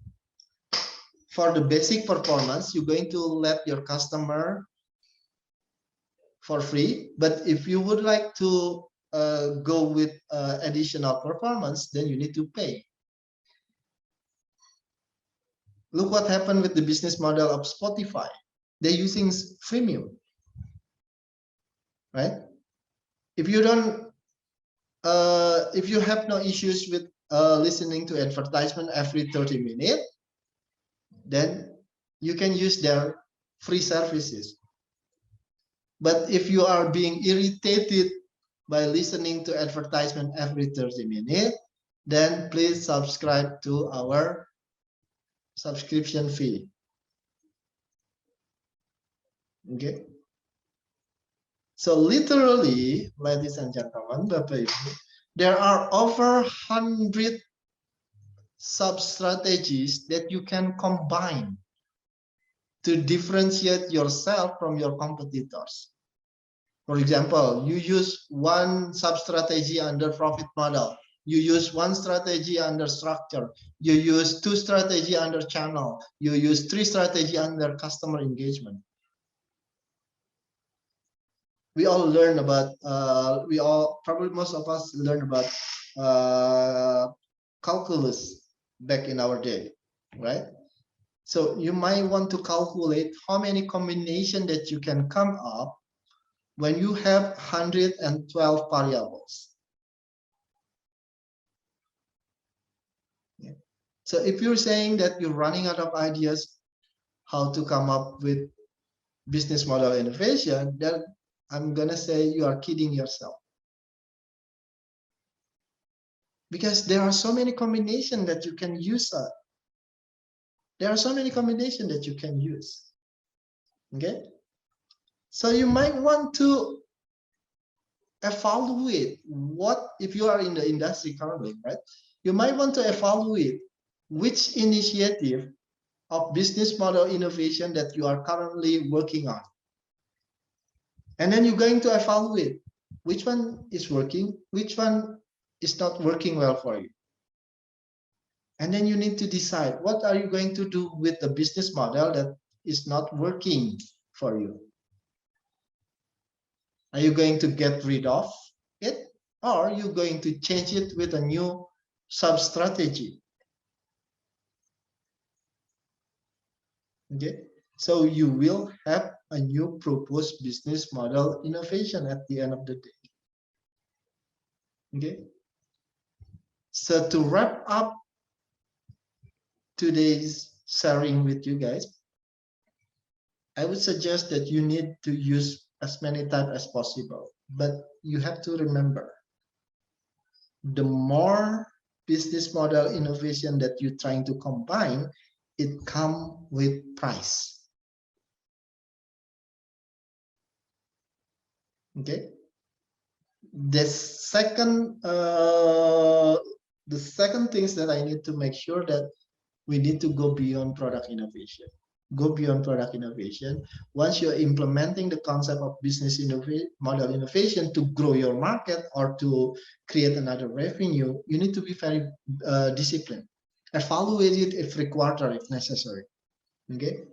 For the basic performance, you're going to let your customer for free, but if you would like to go with additional performance, then you need to pay. Look what happened with the business model of Spotify. they're using freemium, right? If you don't, if you have no issues with listening to advertisement every 30 minutes, then you can use their free services. But if you are being irritated by listening to advertisement every 30 minutes, then please subscribe to our subscription fee. Okay. So literally, ladies and gentlemen, Bapak Ibu, there are over 100 sub-strategies that you can combine to differentiate yourself from your competitors. For example, you use one sub-strategy under profit model. You use one strategy under structure. You use two strategy under channel. You use three strategy under customer engagement. We all learn about, probably most of us learn about calculus back in our day, right? So you might want to calculate how many combinations that you can come up when you have 112 variables. Yeah. So if you're saying that you're running out of ideas how to come up with business model innovation, then I'm gonna say you are kidding yourself. Because there are so many combinations that you can use. There are so many combinations that you can use. Okay. So you might want to evaluate what, if you are in the industry currently, right? You might want to evaluate which initiative of business model innovation that you are currently working on. And then you're going to evaluate which one is working, which one is not working well for you. And then you need to decide what are you going to do with the business model that is not working for you. Are you going to get rid of it, or are you going to change it with a new sub-strategy? Okay, so you will have a new proposed business model innovation at the end of the day. Okay, so to wrap up today's sharing with you guys, I would suggest that you need to use as many types as possible, but you have to remember, the more business model innovation that you're trying to combine, it comes with price. Okay. The second things that I need to make sure that we need to go beyond product innovation. Go beyond product innovation. Once you're implementing the concept of business model innovation to grow your market or to create another revenue, you need to be very disciplined. Evaluate it every quarter if necessary. Okay.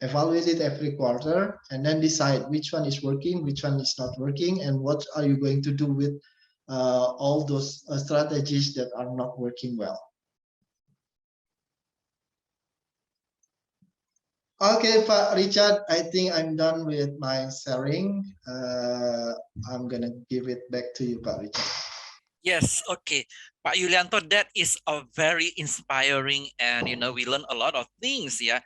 Evaluate it every quarter and then decide which one is working, which one is not working, and what are you going to do with all those strategies that are not working well. Okay, Pak Richard, I think I'm done with my sharing. I'm gonna give it back to you, Pak Richard. Yes, okay. Pak Yulianto, that is a very inspiring, and we learn a lot of things. Yeah,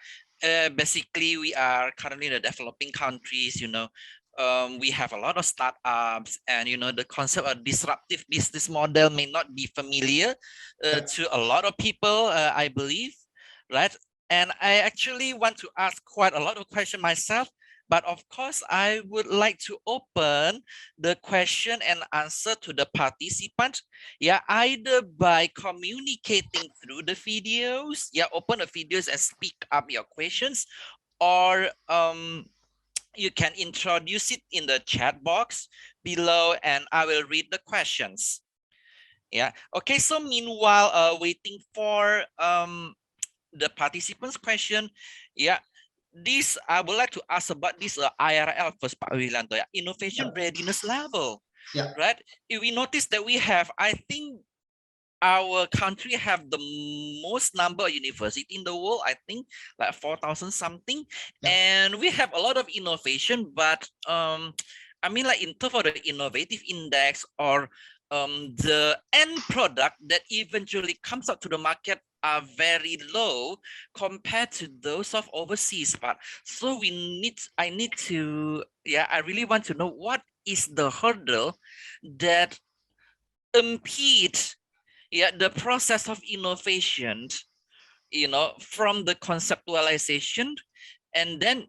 basically we are currently in the developing countries. We have a lot of startups, and the concept of disruptive business model may not be familiar to a lot of people. I believe, right? And I actually want to ask quite a lot of questions myself. But of course, I would like to open the question and answer to the participants. Yeah, either by communicating through the videos. Yeah, open the videos and speak up your questions, or you can introduce it in the chat box below, and I will read the questions. Yeah. Okay. So meanwhile, waiting for the participants' question. Yeah. This I would like to ask about this IRL first, Pak Yulianto, innovation readiness level. Yeah. Right. If we notice that we have, I think our country have the most number of university in the world, I think like 4,000 something. Yeah. And we have a lot of innovation, but I mean, like in terms of the innovative index or the end product that eventually comes out to the market are very low compared to those of overseas. But so I need to, I really want to know what is the hurdle that impede the process of innovation, from the conceptualization and then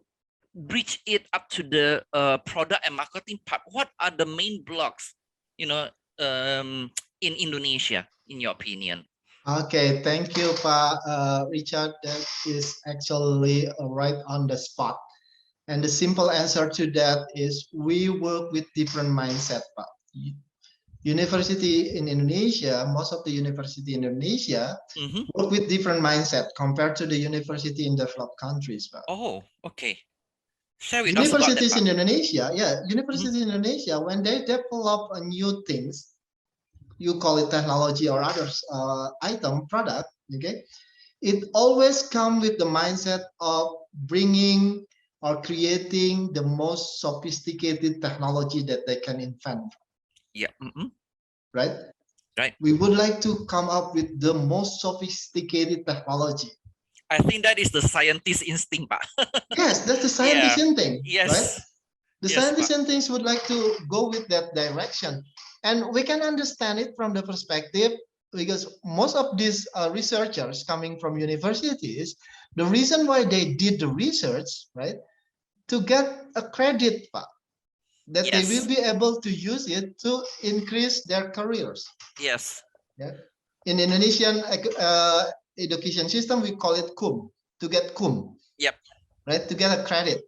bridge it up to the product and marketing part. What are the main blocks, in Indonesia, in your opinion? Okay, thank you, Pak Richard. That is actually right on the spot. And the simple answer to that is we work with different mindset, Pak. University in Indonesia, most of the university in Indonesia work with different mindset compared to the university in developed countries, Pak. Oh, okay. Share with Universities us about that, in Indonesia, universities in Indonesia, when they develop a new things, you call it technology or others item product, okay, it always come with the mindset of bringing or creating the most sophisticated technology that they can invent. Yeah. Right. We would like to come up with the most sophisticated technology. I think that is the scientist instinct, Pak. Yes, that's the scientist instinct. Yes. Right. The scientists Pak. and things would like to go with that direction. And we can understand it from the perspective, because most of these researchers coming from universities, the reason why they did the research, right, to get a credit, that they will be able to use it to increase their careers. Yes. Yeah. In Indonesian education system, we call it cum, to get cum. Yep. Right, to get a credit.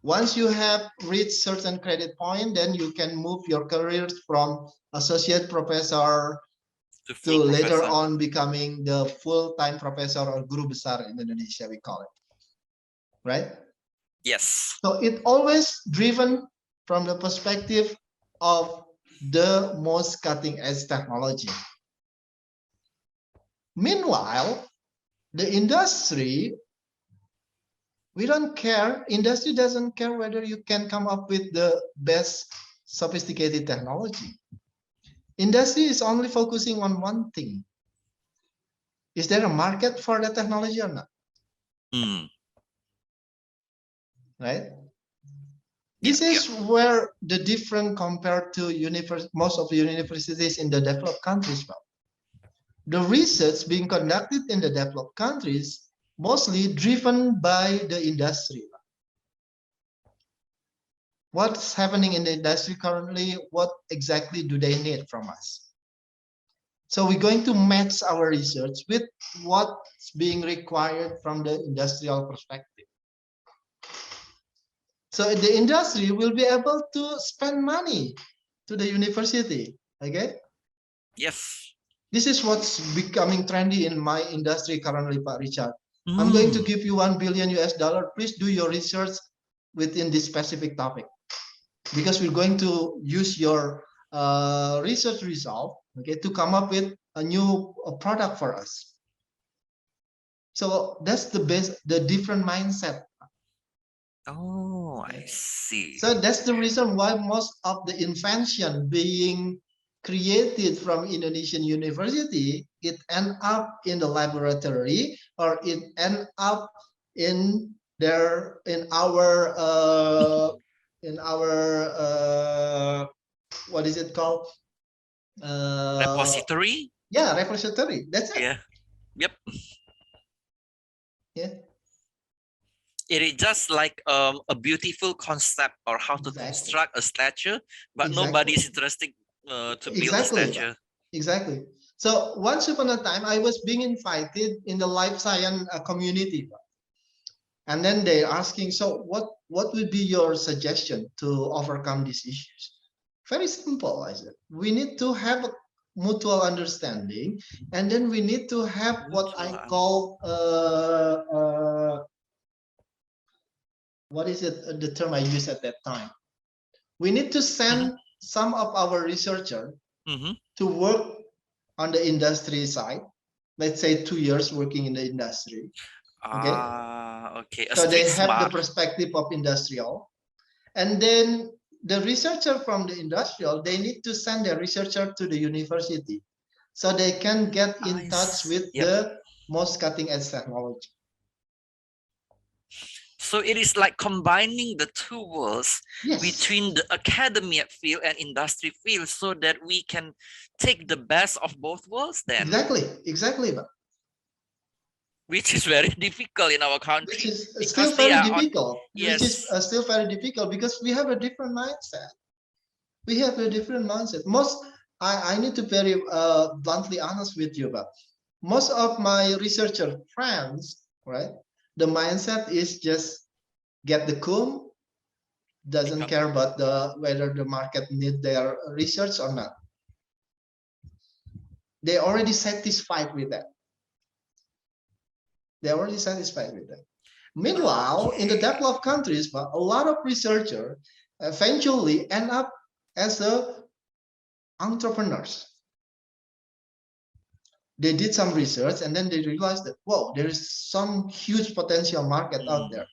Once you have reached certain credit point, then you can move your careers from associate professor to later on becoming the full-time professor or guru besar in Indonesia, we call it. Right? Yes. So it always driven from the perspective of the most cutting-edge technology. Meanwhile, the industry, we don't care. Industry doesn't care whether you can come up with the best sophisticated technology. Industry is only focusing on one thing. Is there a market for the technology or not? Right? This is where the difference compared to most of the universities in the developed countries. The research being conducted in the developed countries mostly driven by the industry. What's happening in the industry currently? What exactly do they need from us? So we're going to match our research with what's being required from the industrial perspective. So the industry will be able to spend money to the university. Okay? Yes. This is what's becoming trendy in my industry currently, Pak Richard. I'm going to give you $1 billion US. Please do your research within this specific topic, because we're going to use your research result, okay, to come up with a new product for us. So that's the different mindset. Oh, I see. So that's the reason why most of the invention being created from Indonesian university, it end up in the laboratory, or it end up in our what is it called? Repository? Yeah, repository. That's it. Yeah. Yep. Yeah. It is just like a beautiful concept or how to construct a statue, but nobody is interested to build a statue. Exactly. So once upon a time, I was being invited in the life science community, and then they're asking, so what would be your suggestion to overcome these issues? Very simple, I said. We need to have a mutual understanding, and then we need to have what I call what is it, the term I used at that time? We need to send some of our researchers to work on the industry side. Let's say 2 years working in the industry. Okay. Okay. A So they street have the smart. perspective of industrial. And then the researcher from the industrial, they need to send their researcher to the university so they can get in touch with Yep. the most cutting edge technology. So it is like combining the two worlds Yes. between the academia field and industry field so that we can take the best of both worlds then. Exactly. Which is very difficult in our country. Which is because still they very are on- difficult. Yes. Which is still very difficult because we have a different mindset. We have a different mindset. I need to very bluntly honest with you, but most of my researcher friends, right? The mindset is just get the cum, doesn't care about whether the market need their research or not. They already satisfied with that. They're already satisfied with that. Meanwhile, in the developed countries, but a lot of researchers eventually end up as entrepreneurs. They did some research and then they realized that, whoa, there is some huge potential market out there.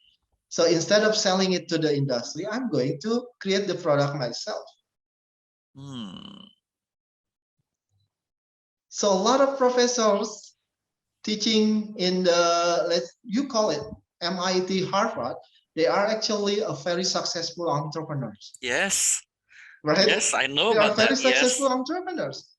So instead of selling it to the industry, I'm going to create the product myself. So a lot of professors teaching in the, you call it MIT, Harvard, they are actually a very successful entrepreneurs. Yes. Right? Yes, I know They are about very that. successful Yes. entrepreneurs.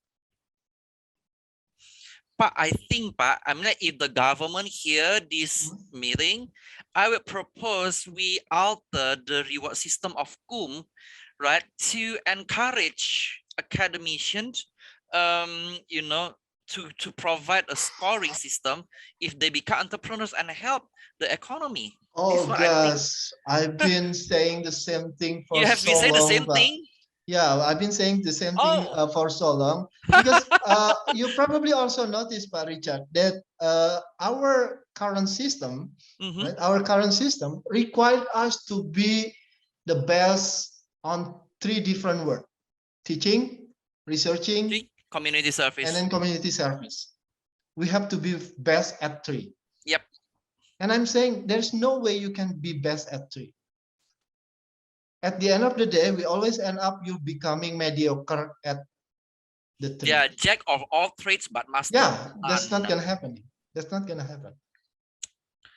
But I think, I mean, if the government hear this meeting, I would propose we alter the reward system of cum, right, to encourage academicians, you know, to provide a scoring system if they become entrepreneurs and help the economy. Oh gosh, I've been saying the same thing for You have so been saying the long. same thing? Yeah, I've been saying the same thing for so long because you probably also noticed, Pak Richard, that our current system, right, our current system required us to be the best on 3 different words: teaching, researching, community service, and then community service. We have to be best at 3. Yep. And I'm saying there's no way you can be best at 3. At the end of the day, we always end up you becoming mediocre at the 3. Yeah, jack of all trades, but master. Yeah, that's not gonna happen. That's not gonna happen.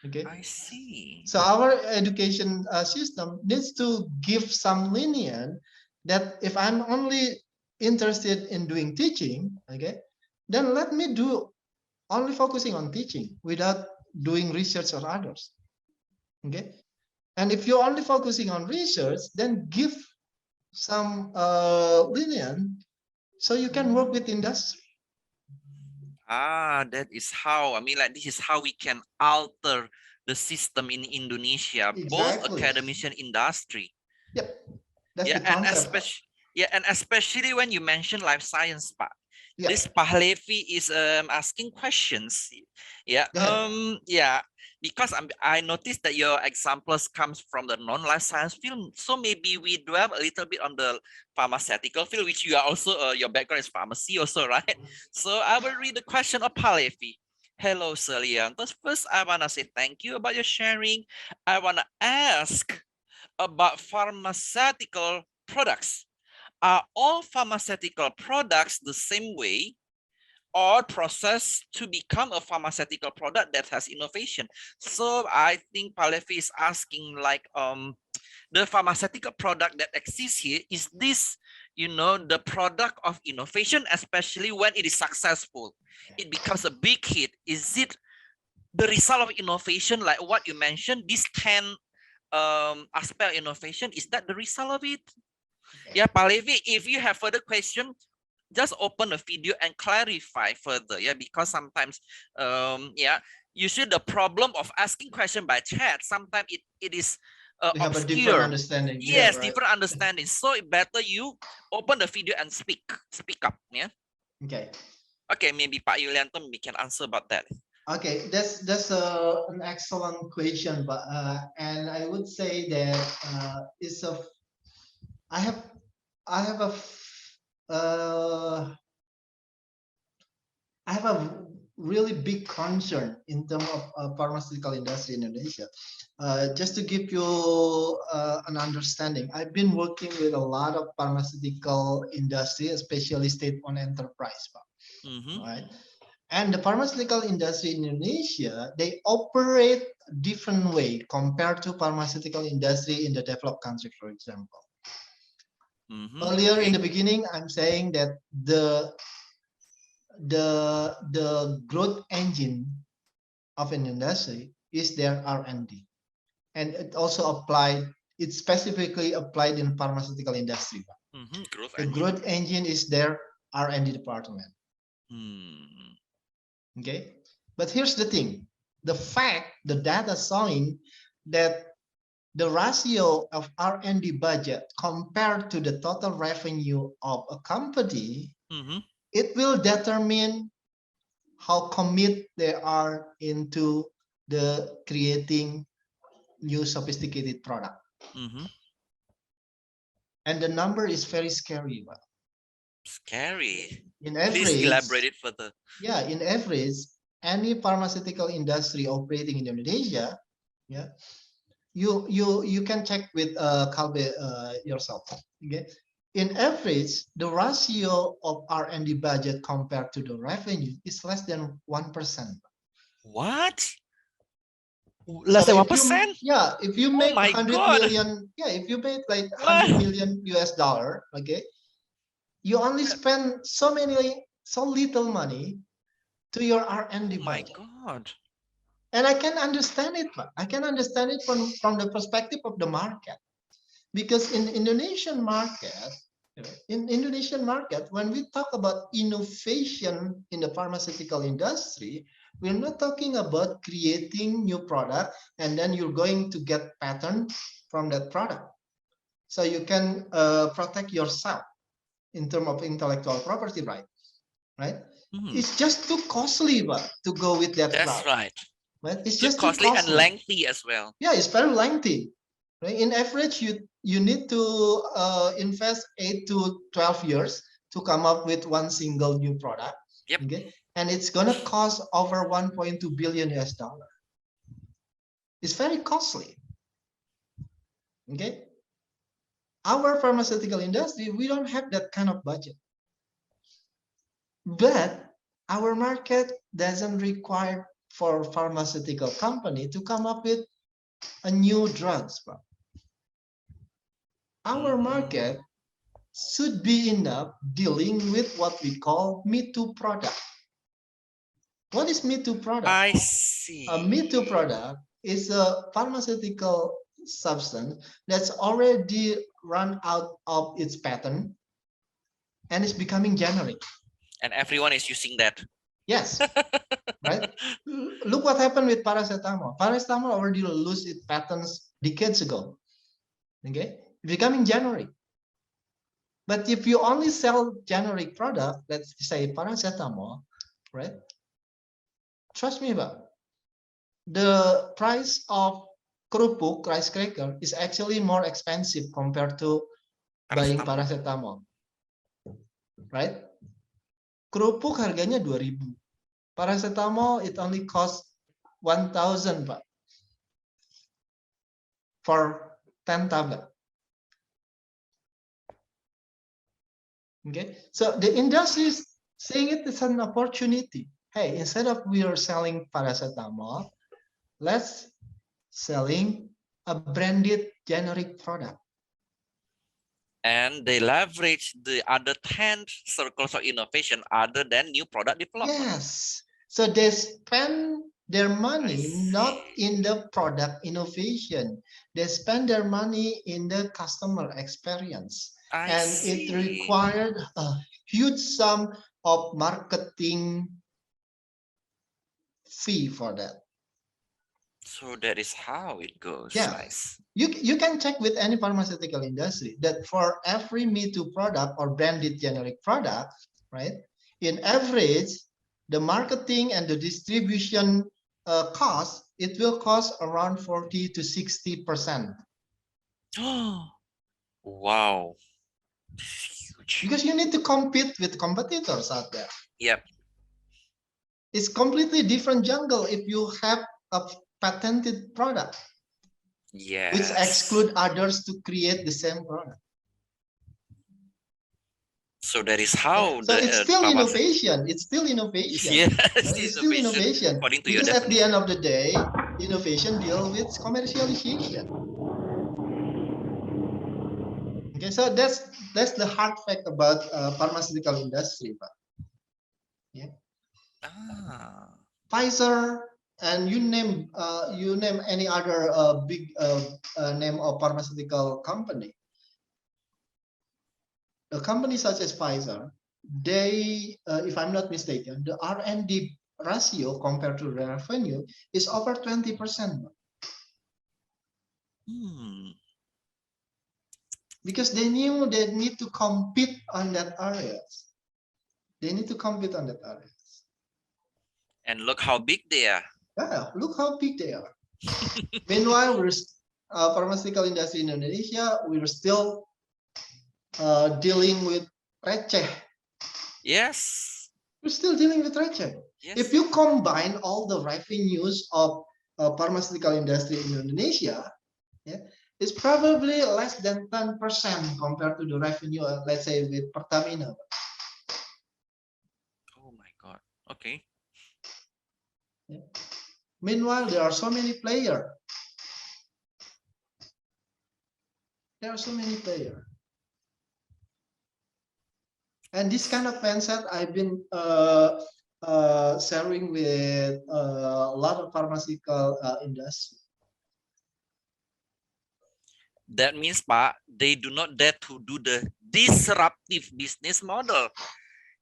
Okay. I see. So our education system needs to give some lenient that if I'm only interested in doing teaching, okay, then let me do only focusing on teaching without doing research or others. Okay. And if you're only focusing on research, then give some lenient so you can work with industry. That is how, I mean, like, this is how we can alter the system in Indonesia, both academician industry. Yep. That's the concept. And especially when you mention life science, Pak. Yeah. This Pak Levi is asking questions. Yeah. Because I noticed that your examples comes from the non-life science field. So maybe we dwell a little bit on the pharmaceutical field, which you are also, your background is pharmacy also, right? So I will read the question of Pak Levi. Hello, Sir Yulianto. First, I want to say thank you about your sharing. I want to ask about pharmaceutical products. Are all pharmaceutical products the same way or processed to become a pharmaceutical product that has innovation? So I think Palevi is asking like the pharmaceutical product that exists here, is this, you know, the product of innovation, especially when it is successful, it becomes a big hit? Is it the result of innovation, like what you mentioned, this 10 aspect of innovation? Is that the result of it? Yeah, Palevi, if you have further question, just open the video and clarify further. Yeah, because sometimes, usually the problem of asking question by chat, sometimes it is we have obscure. a different understanding. Yes, yeah, right. different understanding. So it better you open the video and speak up. Yeah. Okay. Okay, maybe Pak Yulianto we can answer about that. Okay, that's an excellent question, but and I would say that it's a I have a I have a really big concern in terms of pharmaceutical industry in Indonesia. Just to give you an understanding, I've been working with a lot of pharmaceutical industry, especially state-owned enterprise, right? And the pharmaceutical industry in Indonesia, they operate different way compared to pharmaceutical industry in the developed country, for example. Earlier in the beginning, I'm saying that the growth engine of an industry is their R&D, and it also applied. It's specifically applied in pharmaceutical industry. The growth engine is their R&D department. Okay, but here's the thing: the data showing that the ratio of R&D budget compared to the total revenue of a company, it will determine how committed they are into the creating new sophisticated product. And the number is very scary. Scary. In average, please elaborate it further. Yeah, in average, any pharmaceutical industry operating in Indonesia, yeah, you can check with Kalbe yourself. Okay, in average, the ratio of R&D budget compared to the revenue is less than 1%. What? Less than 1%? Yeah, if you make 100 million, yeah, if you make like 100 million US dollar, okay, you only spend so little money to your R&D budget. My God. And I can understand it. I can understand it from the perspective of the market, because in Indonesian market, when we talk about innovation in the pharmaceutical industry, we're not talking about creating new product and then you're going to get patent from that product, so you can protect yourself in terms of intellectual property right? It's just too costly to go with that route. Right. Right? It's Too just costly and lengthy as well. Yeah, it's very lengthy. Right? In average, you need to invest 8 to 12 years to come up with one single new product. Yep. Okay, and it's gonna cost over 1.2 billion US dollar. It's very costly. Okay, our pharmaceutical industry, we don't have that kind of budget, but our market doesn't require for pharmaceutical company to come up with a new drugs. Our market should be enough dealing with what we call Me Too product. What is Me Too product? I see. A Me Too product is a pharmaceutical substance that's already run out of its patent and is becoming generic. And everyone is using that. Yes. Right? Look what happened with paracetamol. Paracetamol already lost its patents decades ago. Okay, becoming generic. But if you only sell generic product, let's say paracetamol, right? Trust me, the price of kerupuk, rice cracker, is actually more expensive compared to buying paracetamol, right? Kerupuk harganya 2.000. Paracetamol it only costs 1,000 for 10 tablet. Okay, so the industry is saying it is an opportunity. Hey, instead of we are selling paracetamol, let's selling a branded generic product. And they leverage the other 10 circles of innovation other than new product development. Yes, so they spend their money not in the product innovation. They spend their money in the customer experience. It required a huge sum of marketing fee for that. So that is how it goes. Yeah. Nice. You can check with any pharmaceutical industry that for every Me Too product or branded generic product, right? In average, the marketing and the distribution cost, it will cost around 40 to 60%. Wow. Because you need to compete with competitors out there. Yep. It's completely different jungle if you have a patented product, Yes. which exclude others to create the same product. So that is how So the it's still pharmacy. innovation. It's still innovation. Yes, It's still innovation. according to your Because at the definition. end of the day, innovation deals with commercialization. Okay, so that's the hard fact about pharmaceutical industry, Pak. Yeah. Ah. Pfizer and you name any other big name of pharmaceutical company. A company such as Pfizer, they, if I'm not mistaken, the R&D ratio compared to revenue is over 20%. Because they knew they need to compete on that areas. They need to compete on that areas. And look how big they are. Yeah, look how big they are. Meanwhile, we're pharmaceutical industry in Indonesia, we're still dealing with receh. Yes. We're still dealing with receh. Yes. If you combine all the revenues of pharmaceutical industry in Indonesia, yeah, it's probably less than 10% compared to the revenue, let's say, with Pertamina. Oh my God. Okay. Yeah. Meanwhile, there are so many players. There are so many players. And this kind of mindset I've been sharing with a lot of pharmaceutical industry. That means, Pak, they do not dare to do the disruptive business model.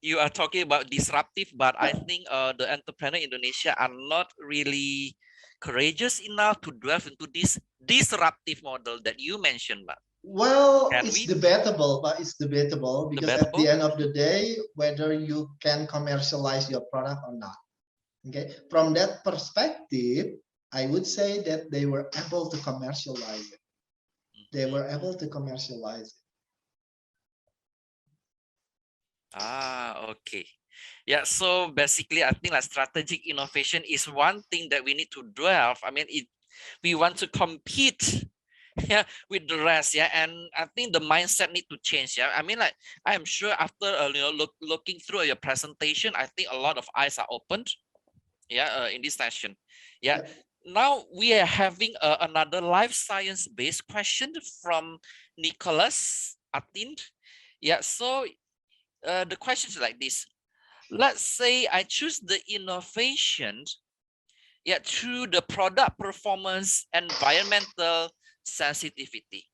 You are talking about disruptive, but I think the entrepreneur in Indonesia are not really courageous enough to delve into this disruptive model that you mentioned, Pak. Well, it's debatable, but it's debatable because at the Debatable? end of the day, whether you can commercialize your product or not. Okay, from that perspective, I would say that they were able to commercialize it. They were able to commercialize it. Ah, okay. Yeah, so basically, I think like strategic innovation is one thing that we need to delve. I mean, we want to compete, yeah, with the rest, yeah, and I think the mindset need to change, yeah. I mean, like I'm sure after looking through your presentation, I think a lot of eyes are opened, yeah, in this session, yeah. Now we are having another life science based question from Nicholas Atin, yeah. So the question is like this. Let's say I choose the innovation, yeah, through the product performance, environmental sensitivity,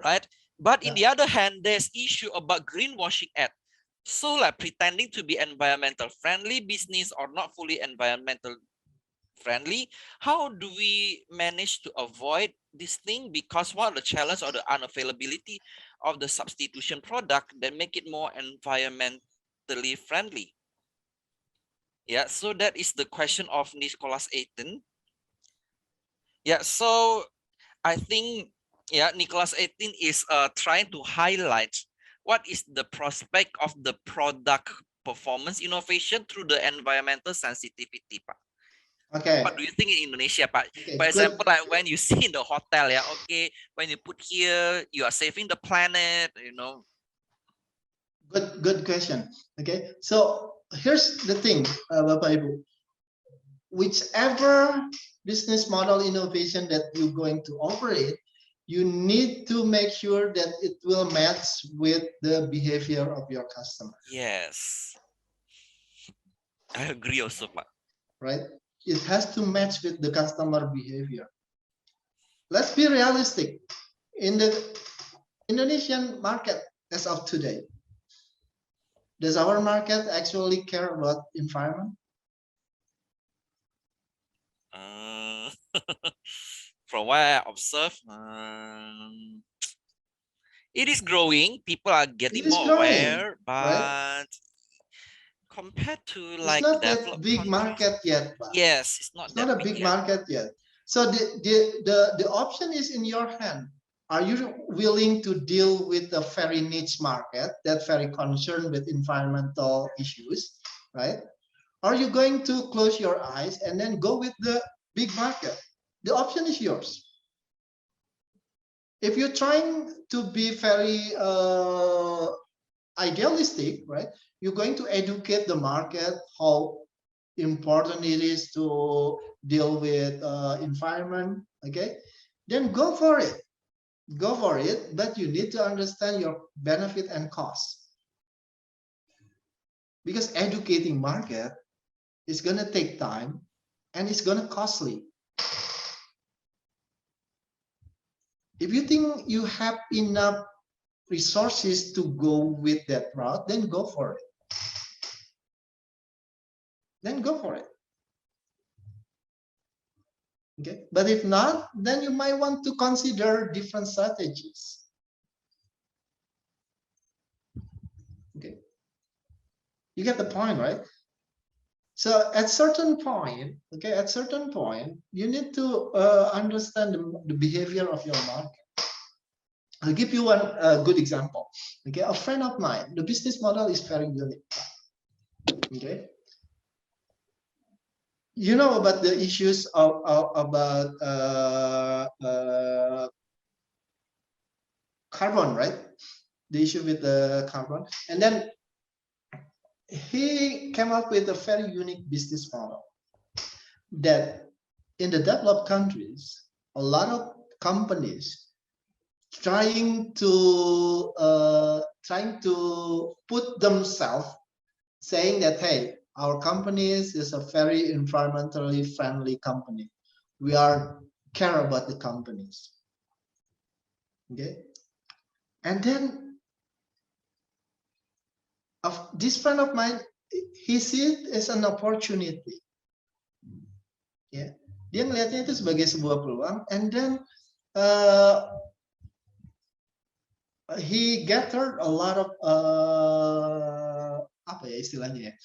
right? But in the other hand, there's issue about greenwashing ad. So like pretending to be environmental friendly business or not fully environmental friendly. How do we manage to avoid this thing? Because one of the challenge or the unavailability of the substitution product that make it more environmentally friendly. Yeah, so that is the question of Nicholas Aiton. Yeah, so I think, yeah, Nicholas Aiton is trying to highlight what is the prospect of the product performance innovation through the environmental sensitivity, Pak. Okay. What do you think in Indonesia, Pak? Okay, For example, like when you see in the hotel, yeah, okay, when you put here, you are saving the planet, you know. Good question. Okay, so here's the thing, Bapak Ibu. Whichever business model innovation that you're going to operate, you need to make sure that it will match with the behavior of your customer. Yes, I agree also, Pak. Right? It has to match with the customer behavior. Let's be realistic. In the Indonesian market as of today, does our market actually care about environment? From what I observe, it is growing. People are getting more aware, but right? compared to It's like not that developed big countries, market yet. But yes, it's not that a big big yet. market yet. So the option is in your hand. Are you willing to deal with a very niche market that's very concerned with environmental issues, right? Are you going to close your eyes and then go with the big market? The option is yours. If you're trying to be very idealistic, right? You're going to educate the market how important it is to deal with environment, okay? Then go for it. Go for it, but you need to understand your benefit and cost. Because educating market is going to take time and it's going to costly. If you think you have enough resources to go with that route, then go for it. Then go for it. Okay, but if not, then you might want to consider different strategies. Okay, you get the point, right? So at certain point, okay, at certain point, you need to understand the behavior of your market. I'll give you one good example. Okay, a friend of mine, the business model is very unique. Okay, you know about the issues about carbon, right? The issue with the carbon, and then he came up with a very unique business model that in the developed countries, a lot of companies trying to put themselves saying that, hey, our company is a very environmentally friendly company. We are care about the companies. Okay, and then this friend of mine, he sees it as an opportunity. Ya, dia melihatnya itu sebagai sebuah peluang, and then he gathered a lot of apa ya istilahnya ya,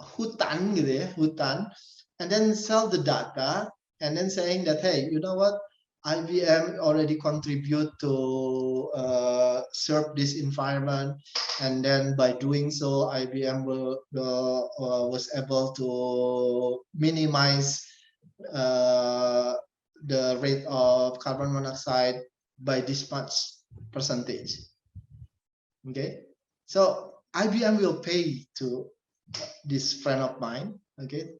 hutan gitu ya, hutan, and then sell the data, and then saying that, hey, you know what, IBM already contribute to serve this environment, and then by doing so, IBM was able to minimize the rate of carbon monoxide by this much percentage. Okay, so IBM will pay to this friend of mine, okay,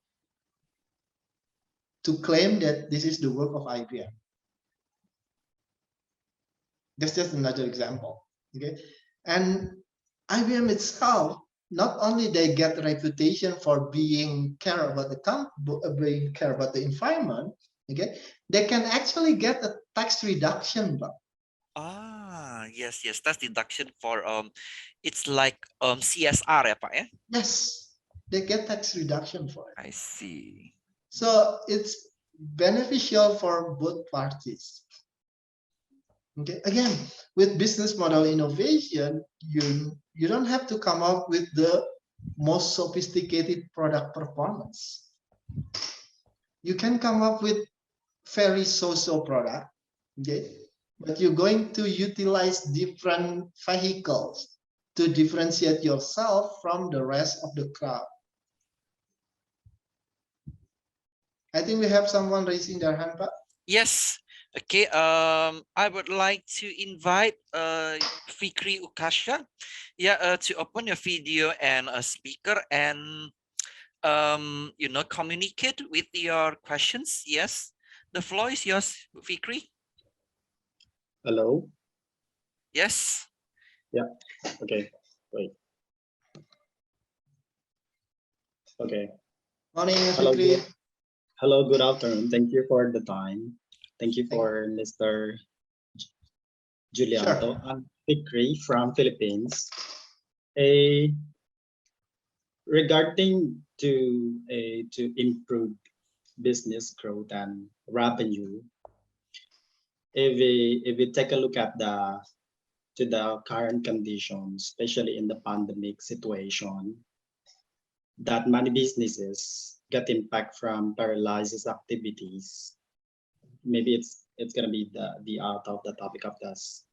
to claim that this is the work of IBM. That's just another example. Okay, and IBM itself, not only they get a reputation for being care about being care about the environment, okay, they can actually get a tax reduction. Ah, yes, that's deduction for it's like CSR ya Pak ya? Yes, they get tax reduction for it. I see. So it's beneficial for both parties. Okay, again, with business model innovation, you don't have to come up with the most sophisticated product performance. You can come up with very so-so product, okay, but you're going to utilize different vehicles to differentiate yourself from the rest of the crowd. I think we have someone raising their hand, Pak. Yes. Okay. I would like to invite Fikri Ukasha, to open your video and a speaker and communicate with your questions. Yes, the floor is yours, Fikri. Hello. Yes. Yeah. Okay. Wait. Okay. Morning, Hello. Fikri. Hello. Good afternoon. Thank you for the time. Thank you for Mr. Yulianto. Sure. I'm Fikri from Philippines. Regarding to improve business growth and revenue, if we take a look at the current conditions, especially in the pandemic situation, that many businesses get impact from paralyzes activities. Maybe it's gonna be the out of the topic of this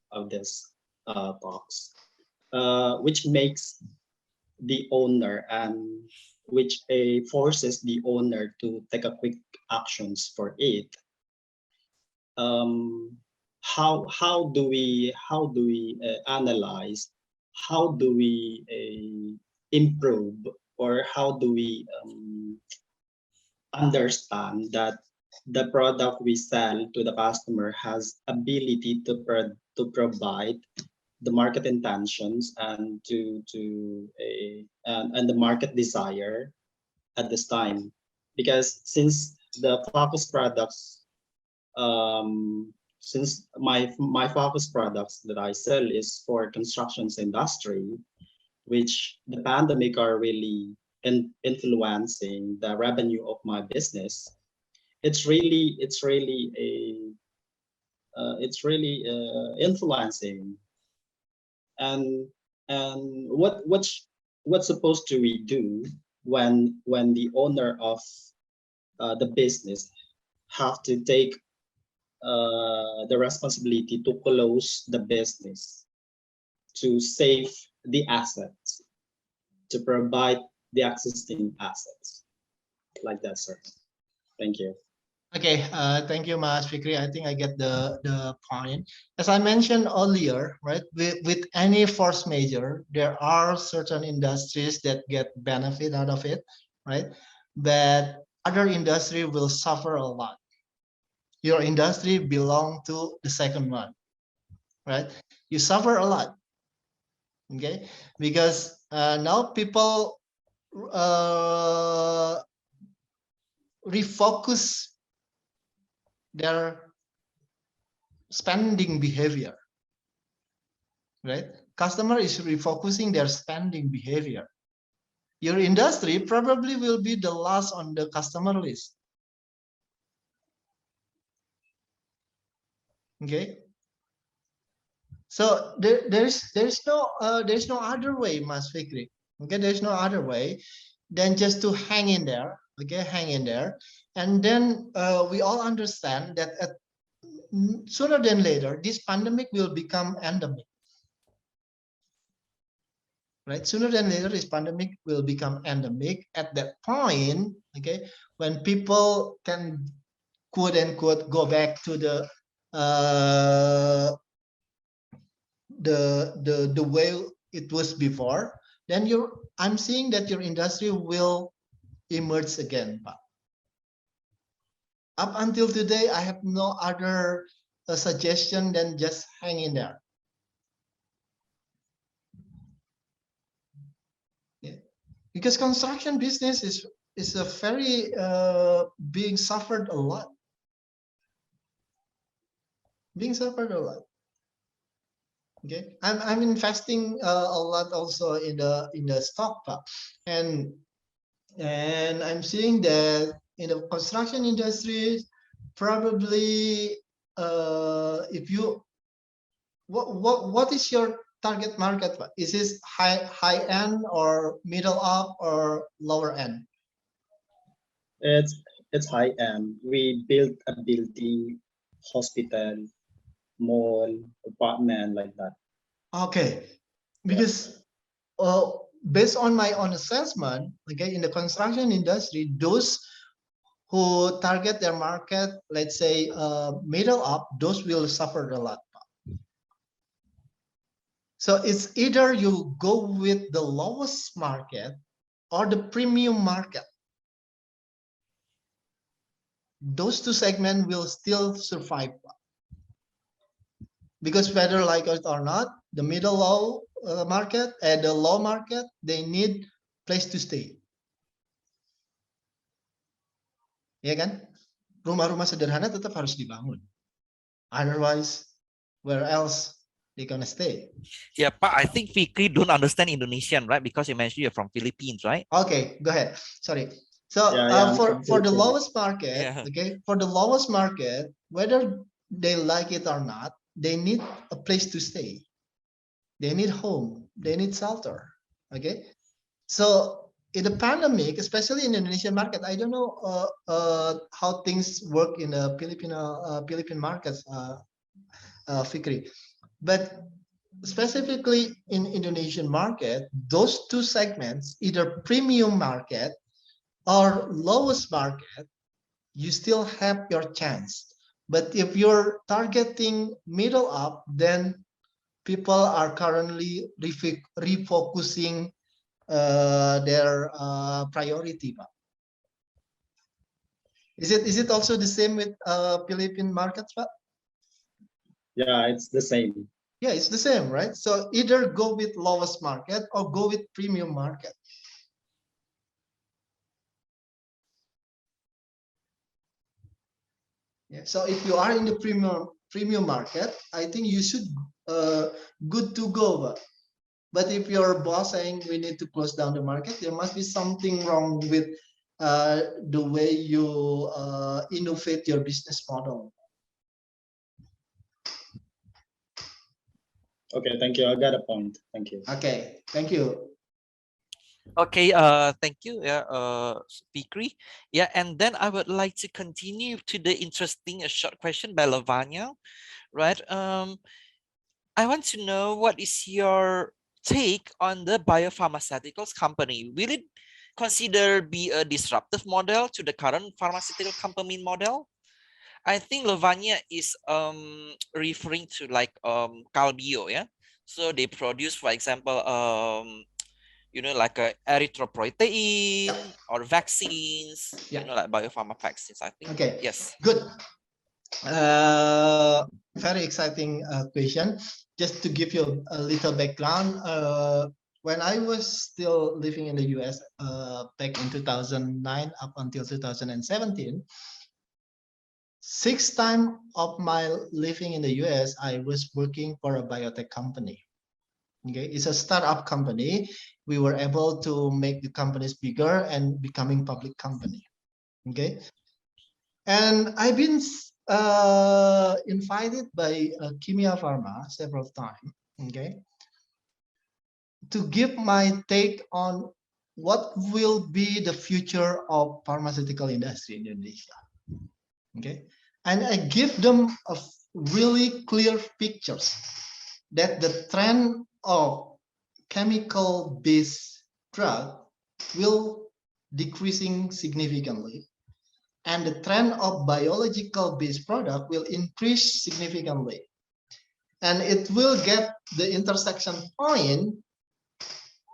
talks. which makes the owner and which forces the owner to take a quick actions for it. How do we analyze, how do we improve, or how do we understand that the product we sell to the customer has ability to provide the market intentions and and the market desire at this time? Because since the focus products, since my focus products that I sell is for constructions industry, which the pandemic are really influencing the revenue of my business. It's really influencing. And what's supposed to we do when the owner of the business have to take the responsibility to close the business, to save the assets, to provide the existing assets, like that, sir. Thank you. Okay, thank you, Mas Fikri. I think I get the point. As I mentioned earlier, right, with any force majeure, there are certain industries that get benefit out of it, right? But other industry will suffer a lot. Your industry belong to the second one, right? You suffer a lot, okay? Because now people refocus their spending behavior, right? Customer is refocusing their spending behavior. Your industry probably will be the last on the customer list. Okay. So there's no other way, Mas Fikri. Okay, there's no other way than just to hang in there. Okay, hang in there, and then we all understand that sooner than later, this pandemic will become endemic. Right, sooner than later, this pandemic will become endemic. At that point, okay, when people can quote unquote go back to the way it was before, then I'm seeing that your industry will emerge again. But up until today, I have no other suggestion than just hang in there. Yeah. Because construction business is a very being suffered a lot. Being suffered a lot. Okay, I'm investing a lot also in the stock, and I'm seeing that in the construction industry, probably if you what is your target market? Is this high end or middle up or lower end? It's high end. We built a building, hospital, mall, apartment, like that. Okay, because based on my own assessment, okay, in the construction industry, those who target their market, let's say middle up, those will suffer a lot. So it's either you go with the lowest market or the premium market. Those two segments will still survive. Because whether like it or not, the middle low market and the low market, they need place to stay. Ya kan? Rumah-rumah sederhana tetap harus dibangun. Otherwise, where else they gonna stay? Yeah, but I think Fikri don't understand Indonesian, right? Because you mentioned you're from Philippines, right? Okay, go ahead. Sorry. So for the lowest market, okay, for the lowest market, whether they like it or not, they need a place to stay. They need home. They need shelter. Okay. So in the pandemic, especially in the Indonesian market, I don't know how things work in the Philippine markets, Fikri. But specifically in Indonesian market, those two segments, either premium market or lowest market, you still have your chance. But if you're targeting middle up, then people are currently refocusing their priority. Is it also the same with Philippine markets, Pak? Yeah, it's the same. Yeah, it's the same, right? So either go with lowest market or go with premium market. Yeah. So if you are in the premium market, I think you should good to go. But if your boss saying we need to close down the market, there must be something wrong with the way you innovate your business model. Okay, thank you. I got a point. Thank you. Okay, thank you. Okay, thank you, yeah, Fikri. Yeah, and then I would like to continue to the interesting short question by Lavanya, right? I want to know what is your take on the biopharmaceuticals company? Will it consider be a disruptive model to the current pharmaceutical company model? I think Lavanya is referring to like Calbio, yeah. So they produce, for example, like a erythropoietin or vaccines, like biopharma vaccines, I think. Okay, yes. Good. Very exciting question. Just to give you a little background, when I was still living in the US back in 2009 up until 2017, 6 times of my living in the US, I was working for a biotech company. Okay, it's a startup company. We were able to make the companies bigger and becoming public company. Okay, and I've been invited by Kimia Pharma several times. Okay, to give my take on what will be the future of pharmaceutical industry in Indonesia. Okay, and I give them a really clear pictures that the trend of chemical-based drug will decreasing significantly, and the trend of biological-based product will increase significantly, and it will get the intersection point.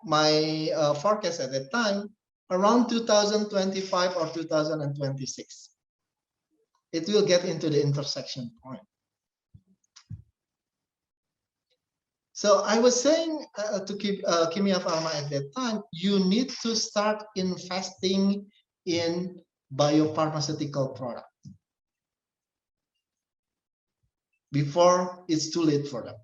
My forecast at that time around 2025 or 2026. It will get into the intersection point. So I was saying to Kimia Pharma at that time, you need to start investing in biopharmaceutical product before it's too late for them.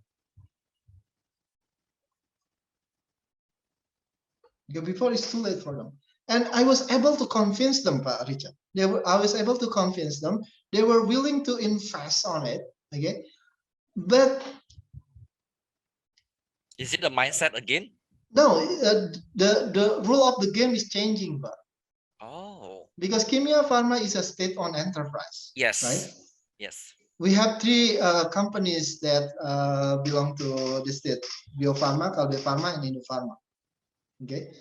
Before it's too late for them. And I was able to convince them, Pak Richard. I was able to convince them. They were willing to invest on it. Okay, but is it a mindset again? No, the rule of the game is changing, Pak. Oh. Because Kimia Pharma is a state-owned enterprise. Yes. Right. Yes. We have 3 companies that belong to the state: Bio Farma, Kalbe Pharma, and Indopharma. Okay,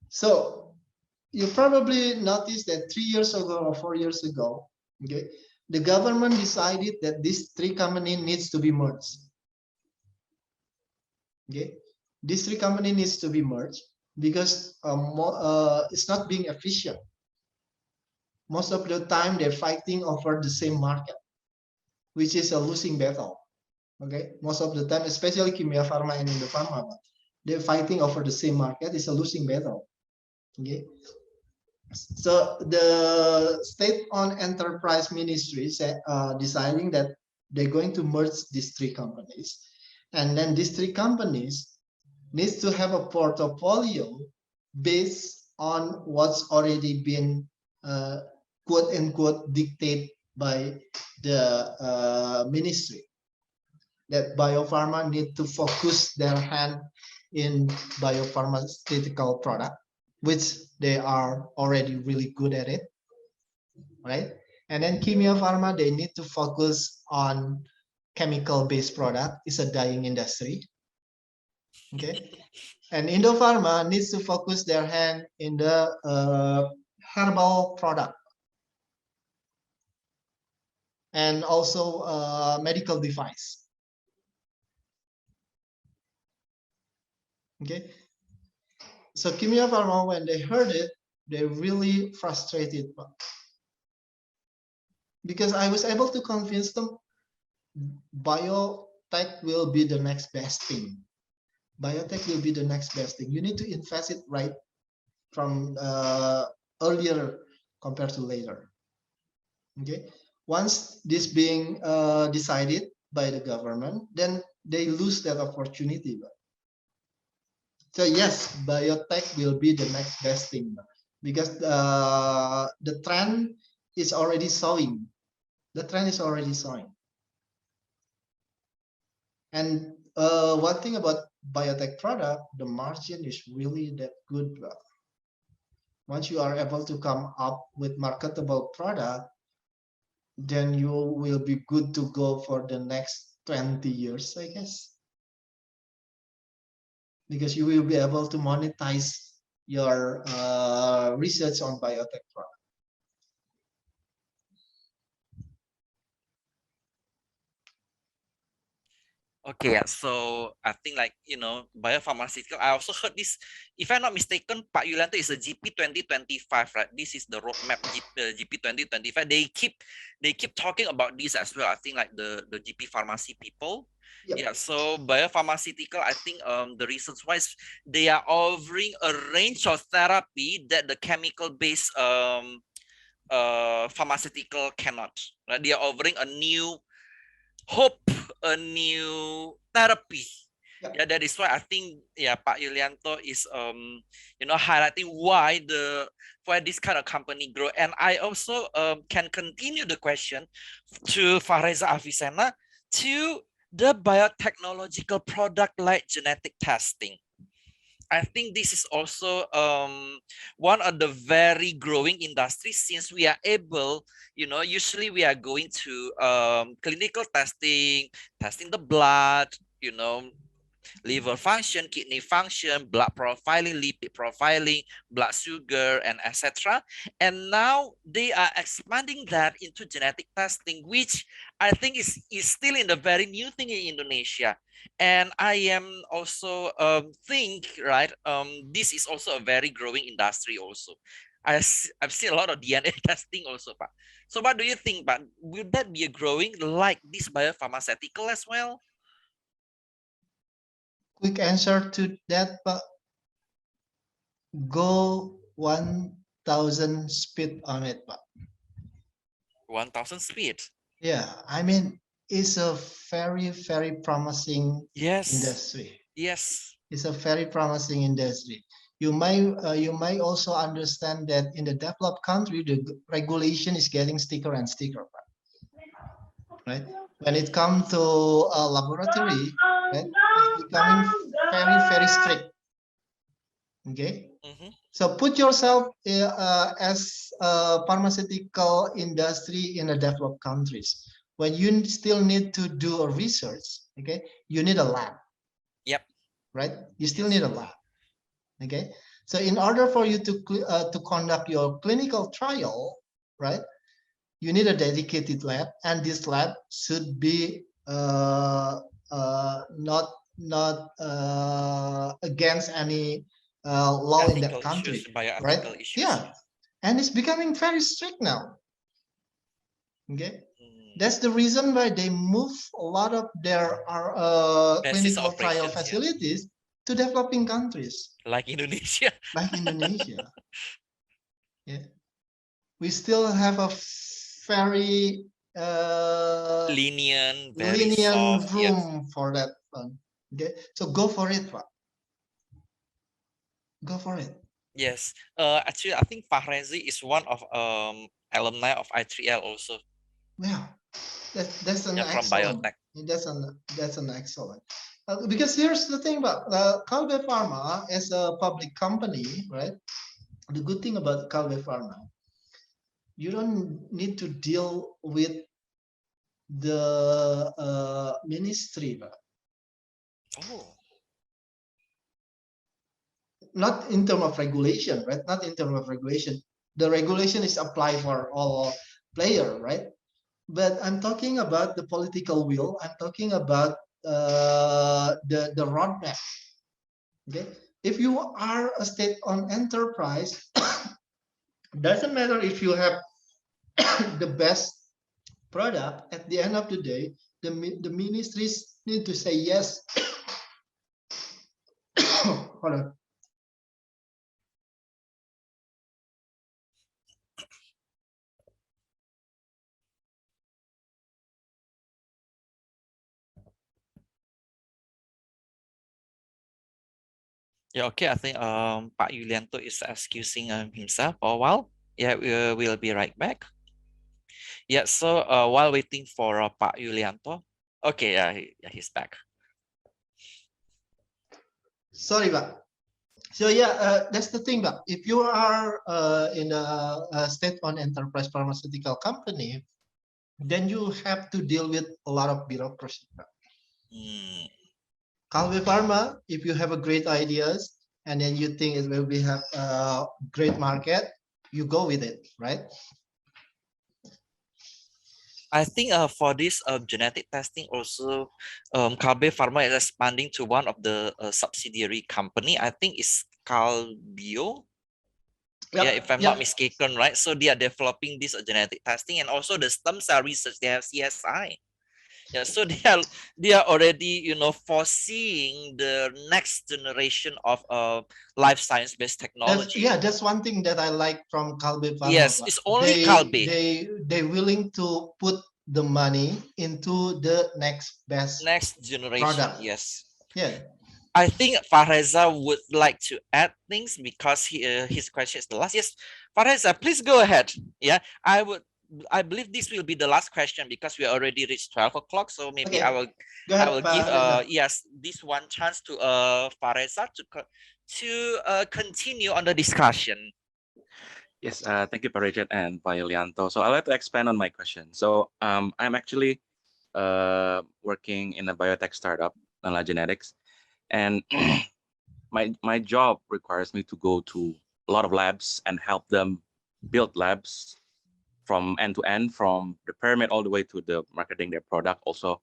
so you probably noticed that 3 years ago or 4 years ago, okay, the government decided that these 3 companies needs to be merged. Okay, these 3 companies needs to be merged because it's not being efficient. Most of the time they're fighting over the same market, which is a losing battle. Okay, most of the time, especially Kimia Pharma and Indopharma, they're fighting over the same market. It's a losing battle. Okay, so the state-owned enterprise ministry said, deciding that they're going to merge these 3 companies, and then these 3 companies needs to have a portfolio based on what's already been quote unquote dictated by the ministry. That biopharma need to focus their hand in biopharmaceutical product, which they are already really good at it, right? And then Kimia Pharma, they need to focus on chemical-based product is a dying industry. Okay, and Indopharma needs to focus their hand in the herbal product and also medical device. Okay, so Kimia Pharma, when they heard it, they really frustrated because I was able to convince them biotech will be the next best thing. Biotech will be the next best thing. You need to invest it right from earlier compared to later. Okay, once this being decided by the government, then they lose that opportunity. So yes, biotech will be the next best thing because the trend is already showing. The trend is already showing. And one thing about biotech product, the margin is really that good. Once you are able to come up with marketable product, then you will be good to go for the next 20 years, I guess. Because you will be able to monetize your research on biotech product. Okay, yeah. So I think biopharmaceutical. I also heard this. If I'm not mistaken, Pak Yulianto is a GP 2025, right? This is the roadmap GP 2025. They keep talking about this as well. I think like the GP pharmacy people. Yep. Yeah. So biopharmaceutical, I think the reasons why is they are offering a range of therapy that the chemical based pharmaceutical cannot. Right? They are offering a new hope, a new therapy. Yeah, that is why I think Pak Yulianto is highlighting why this kind of company grow. And I also can continue the question to Fahreza Avicenna to the biotechnological product like genetic testing. I think this is also one of the very growing industries since we are able, usually we are going to clinical testing the blood, liver function, kidney function, blood profiling, lipid profiling, blood sugar, and etc. And now they are expanding that into genetic testing, which I think is still in the very new thing in Indonesia. And I am also think, right, this is also a very growing industry also. I've seen a lot of DNA testing also, Pak. So what do you think, Pak? Will that be a growing like this biopharmaceutical as well? Quick answer to that, but go 1,000 speed on it, but 1,000 speed. yeah, I mean, it's a very, very promising industry. Yes. It's a very promising industry. You might also understand that in the developed country, the regulation is getting stricter and stricter, right? When it comes to a laboratory, right, it's becoming very, very strict. Okay. So put yourself as a pharmaceutical industry in the developed countries. When you still need to do a research, okay, you need a lab. Yep. Right? You still need a lab. Okay. So in order for you to conduct your clinical trial, right, you need a dedicated lab, and this lab should be not against any law in that country, right? Yeah, and it's becoming very strict now. Okay, that's the reason why they move a lot of their clinical trial facilities to developing countries, like Indonesia. Like Indonesia. Yeah, we still have a very lenient soft, room yes. for that one. Okay, so go for it, Pak. Go for it. Yes. Actually, I think Fahrezi is one of alumni of I3L also. Yeah, that's an from excellent. biotech. That's an excellent. Because here's the thing about Calbe Pharma as a public company, right? The good thing about Calbe Pharma, you don't need to deal with the ministry, Pak. Oh, Not in terms of regulation, right? Not in terms of regulation. The regulation is applied for all player, right? But I'm talking about the political will. I'm talking about the roadmap. Okay, if you are a state-owned enterprise, doesn't matter if you have the best product. At the end of the day, the ministries need to say yes. Hold on. yeah. Okay, I think Pak Yulianto is excusing himself for a while. Yeah, we'll be right back. Yeah. So while waiting for Pak Yulianto, okay, yeah, he's back. Sorry, Pak. So yeah, that's the thing, Pak. If you are in a state-owned enterprise pharmaceutical company, then you have to deal with a lot of bureaucracy, Pak. Kalbe Pharma, if you have a great ideas and then you think it will be have a great market, you go with it, right? I think for this genetic testing also, Kalbe Pharma is expanding to one of the subsidiary company. I think it's Calbio. Yep, Yeah, if I'm yep. not mistaken, right? So they are developing this genetic testing and also the stem cell research. They have CSI. Yeah, so they are already foreseeing the next generation of life science based technology. That's one thing that I like from Kalbe Pharma. Yes, it's only Kalbe. They willing to put the money into the next best generation. product. Yes. Yeah. I think Fareza would like to add things because his question is the last. Yes, Fareza, please go ahead. Yeah, I believe this will be the last question because we already reached 12 o'clock. So maybe Okay. I will give yes this one chance to Fareza to continue on the discussion. Yes, thank you, Parijat and Pak Yulianto. So I'd like to expand on my question. So I'm actually working in a biotech startup, Nala Genetics, and my job requires me to go to a lot of labs and help them build labs from end to end, from the pyramid all the way to the marketing their product also.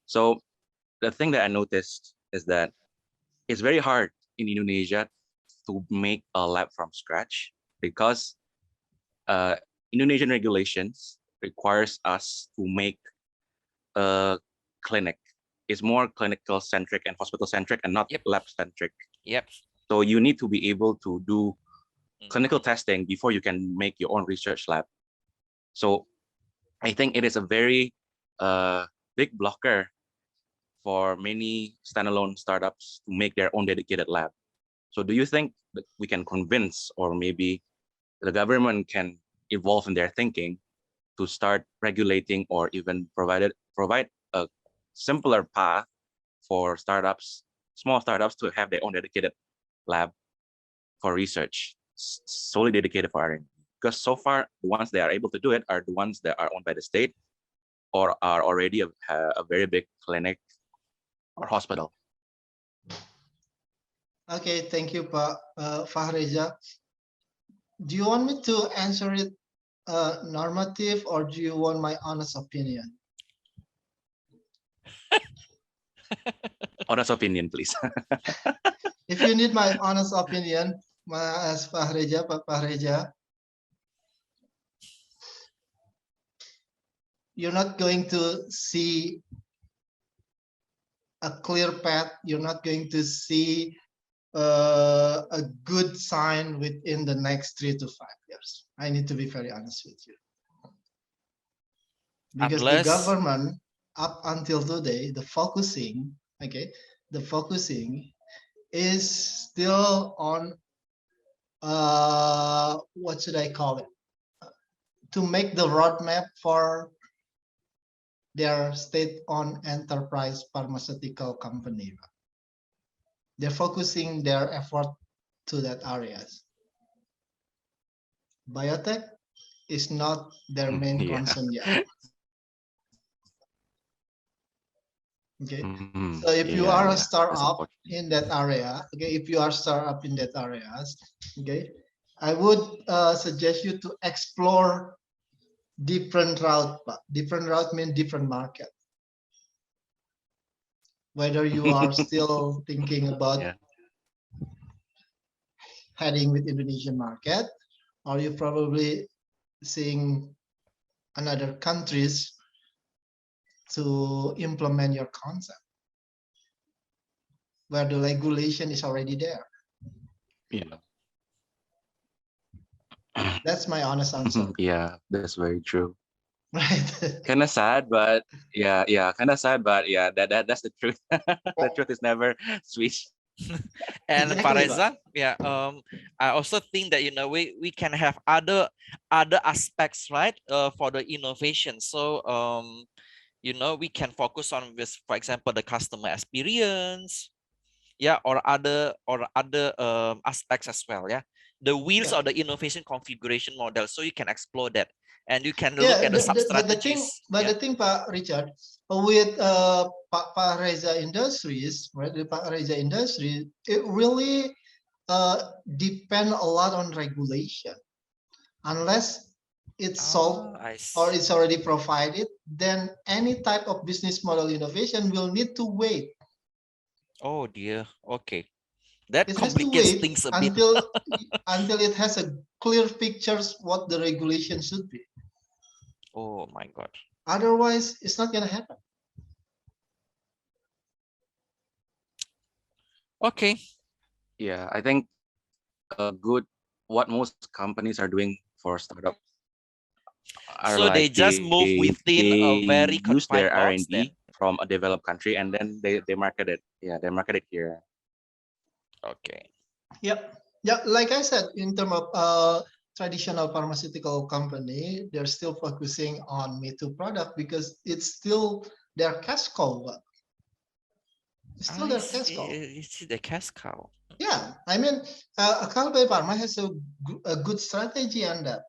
So the thing that I noticed is that it's very hard in Indonesia to make a lab from scratch because Indonesian regulations requires us to make a clinic. It's more clinical centric and hospital centric and not lab centric. Yep. So you need to be able to do clinical testing before you can make your own research lab. So I think it is a very big blocker for many standalone startups to make their own dedicated lab. So do you think that we can convince, or maybe the government can evolve in their thinking to start regulating or even provide a simpler path for startups, small startups, to have their own dedicated lab for research, solely dedicated for R&D? Because so far, the ones that are able to do it are the ones that are owned by the state or are already a very big clinic or hospital. Okay, thank you, Pak Fahreza. Do you want me to answer it normative, or do you want my honest opinion? Honest opinion, please. If you need my honest opinion, Mas Fahreza, Pak Fahreza, you're not going to see a clear path. You're not going to see a good sign within the next 3 to 5 years. I need to be very honest with you. Because the government, up until today, the focusing is still on what should I call it? To make the roadmap for their state-owned enterprise pharmaceutical company. They're focusing their effort to that areas. Biotech is not their main concern yet. Okay. Mhm. So if you Yeah, are a yeah, that's startup unfortunate. in that area, okay, if you are startup in that areas, okay, I would suggest you to explore different route. Different route mean different market. Whether you are still thinking about Yeah. heading with Indonesian market, or you probably seeing another countries to implement your concept where the regulation is already there. Yeah. That's my honest answer. Yeah, that's very true. Right. Kind of sad, but yeah, kind of sad, but yeah, that's the truth. The truth is never sweet. And Pak Exactly, Pak. Reza, yeah, I also think that we can have other aspects, right, for the innovation. So we can focus on with, for example, the customer experience, yeah, or other aspects as well, yeah. The wheels Yeah. or the innovation configuration model, so you can explore that and you can look Yeah, at the sub but the thing, strategies. Yeah. Pak Richard, with Pak Reza Industries, right? The Pak Reza Industries, it really depend a lot on regulation. Unless it's solved I or see. it's already provided, then any type of business model innovation will need to wait. Oh dear. Okay, that It has to complicates wait things a bit. until it has a clear pictures what the regulation should be. Oh my God. Otherwise, it's not going to happen. Okay. Yeah, I think what most companies are doing for startup are So they like just move within a very use their confined box then. R&D from a developed country and then they market it. Yeah, they market it here. Okay. Yep. Yeah, like I said, in terms of traditional pharmaceutical company, they're still focusing on Me Too product because it's still their cash cow. It's still I their cash see. cow. You see the cash cow. Yeah, I mean, Kalbe Pharma has a good strategy on that.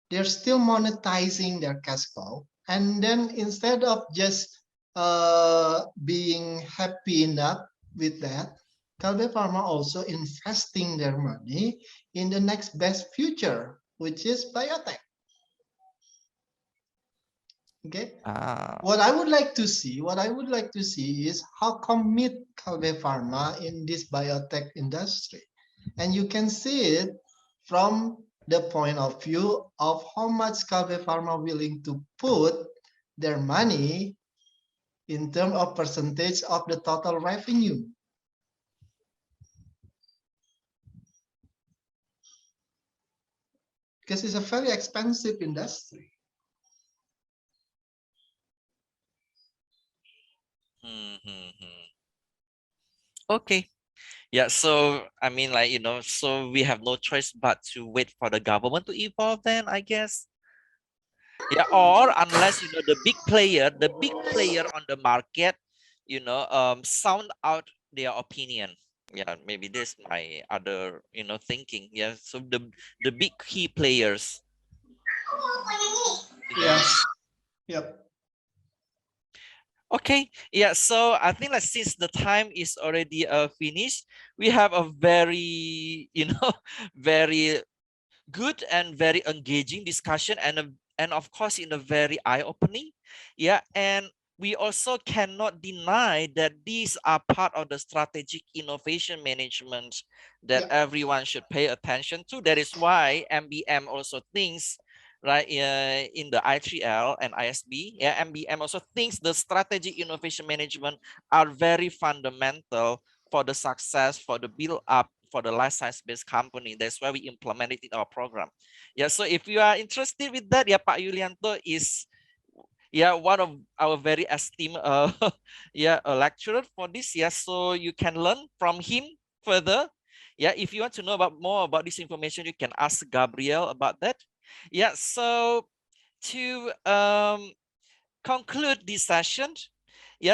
They're still monetizing their cash cow, and then instead of just being happy enough with that, Kalbe Pharma also investing their money in the next best future, which is biotech. Okay. Ah. What I would like to see is how commit Kalbe Pharma in this biotech industry. And you can see it from the point of view of how much Kalbe Pharma willing to put their money in terms of percentage of the total revenue. Because it's a very expensive industry. Okay. Yeah, so I mean, like, so we have no choice but to wait for the government to evolve then, I guess. Yeah, or unless the big player on the market, sound out their opinion. Yeah, maybe this my other, thinking. Yeah, so the big key players, Yes. Yep. Okay, yeah, so I think that since the time is already finished, we have a very, very good and very engaging discussion, and of course in a very eye-opening. Yeah, and we also cannot deny that these are part of the strategic innovation management that Yep. everyone should pay attention to. That is why MBM also thinks, right, in the I3L and iSB, yeah, MBM also thinks the strategic innovation management are very fundamental for the success, for the build up, for the life science based company. That's why we implement it in our program. Yeah, so if you are interested with that, yeah, Pak Yulianto is one of our very esteemed lecturer for this. Yeah, so you can learn from him further. Yeah, if you want to know more about this information, you can ask Gabriel about that. Yeah, so to conclude this session,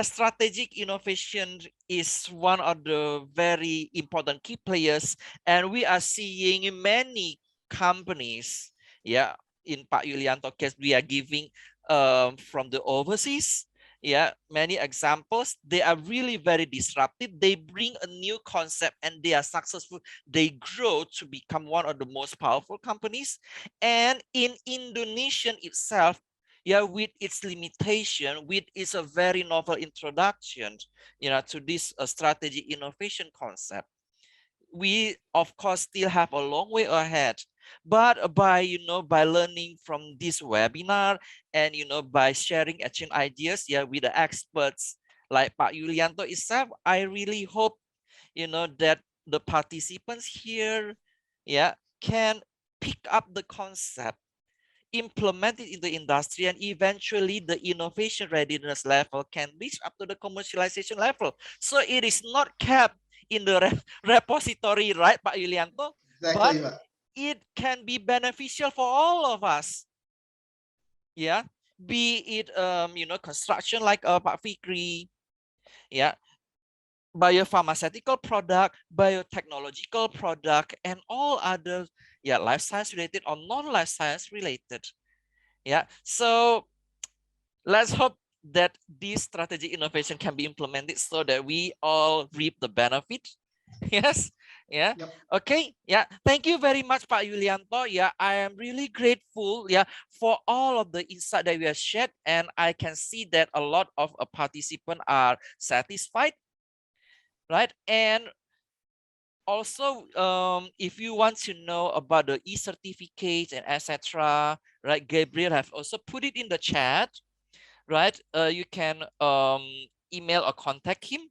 strategic innovation is one of the very important key players, and we are seeing many companies, in Pak Yulianto case, we are giving from the overseas, Yeah, many examples. They are really very disruptive. They bring a new concept and they are successful. They grow to become one of the most powerful companies. And in Indonesian itself, yeah, with its limitation, with its a very novel introduction, to this strategy innovation concept, we of course still have a long way ahead, but by learning from this webinar and by sharing exchange ideas, yeah, with the experts like Pak Yulianto itself, I really hope that the participants here, yeah, can pick up the concept, implement it in the industry, and eventually the innovation readiness level can reach up to the commercialization level. So it is not kept in the repository, right, Pak Yulianto? But Exactly, Pak. it can be beneficial for all of us. Yeah, be it construction like Pak Fikri, yeah, biopharmaceutical product, biotechnological product, and all other, yeah, life science related or non-life science related. Yeah, so let's hope that this strategy innovation can be implemented so that we all reap the benefit. Yes. Yeah. Yep. Okay. Yeah. Thank you very much, Pak Yulianto. Yeah, I am really grateful, yeah, for all of the insight that we have shared, and I can see that a lot of participants are satisfied, right? And also, if you want to know about the e-certificate and etc., right, Gabriel have also put it in the chat, right? You can email or contact him.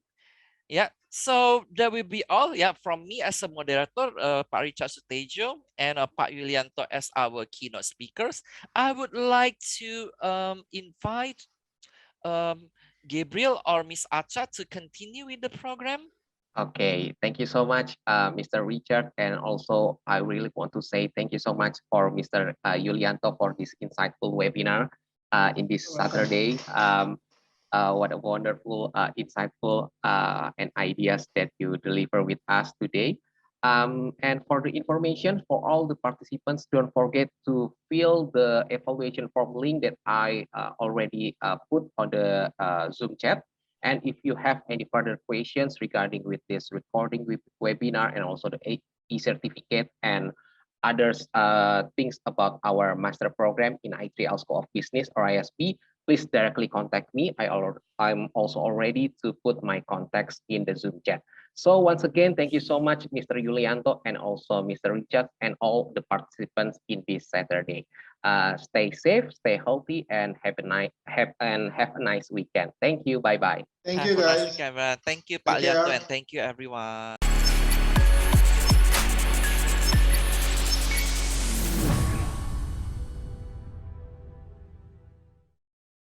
Yeah, so that will be all. Yeah, from me as a moderator, Pak Richard Sutejo and Pak Yulianto as our keynote speakers. I would like to invite Gabriel or Miss Acha to continue with the program. Okay, thank you so much, Mr. Richard. And also, I really want to say thank you so much for Mr. Yulianto for this insightful webinar in this Welcome. Saturday. What a wonderful, insightful, and ideas that you deliver with us today. And for the information for all the participants, don't forget to fill the evaluation form link that I already put on the Zoom chat. And if you have any further questions regarding with this recording with webinar and also the e-certificate and others things about our master program in I3L School of Business or ISB, please directly contact me. I'm also already to put my contacts in the Zoom chat. So once again, thank you so much, Mr. Yulianto, and also Mr. Richard, and all the participants in this Saturday. Stay safe, stay healthy, and have a nice weekend. Thank you. Bye bye. Thank Have you, a nice guys. weekend, everyone. Thank you, Take Pak Lianto, care. and thank you, everyone.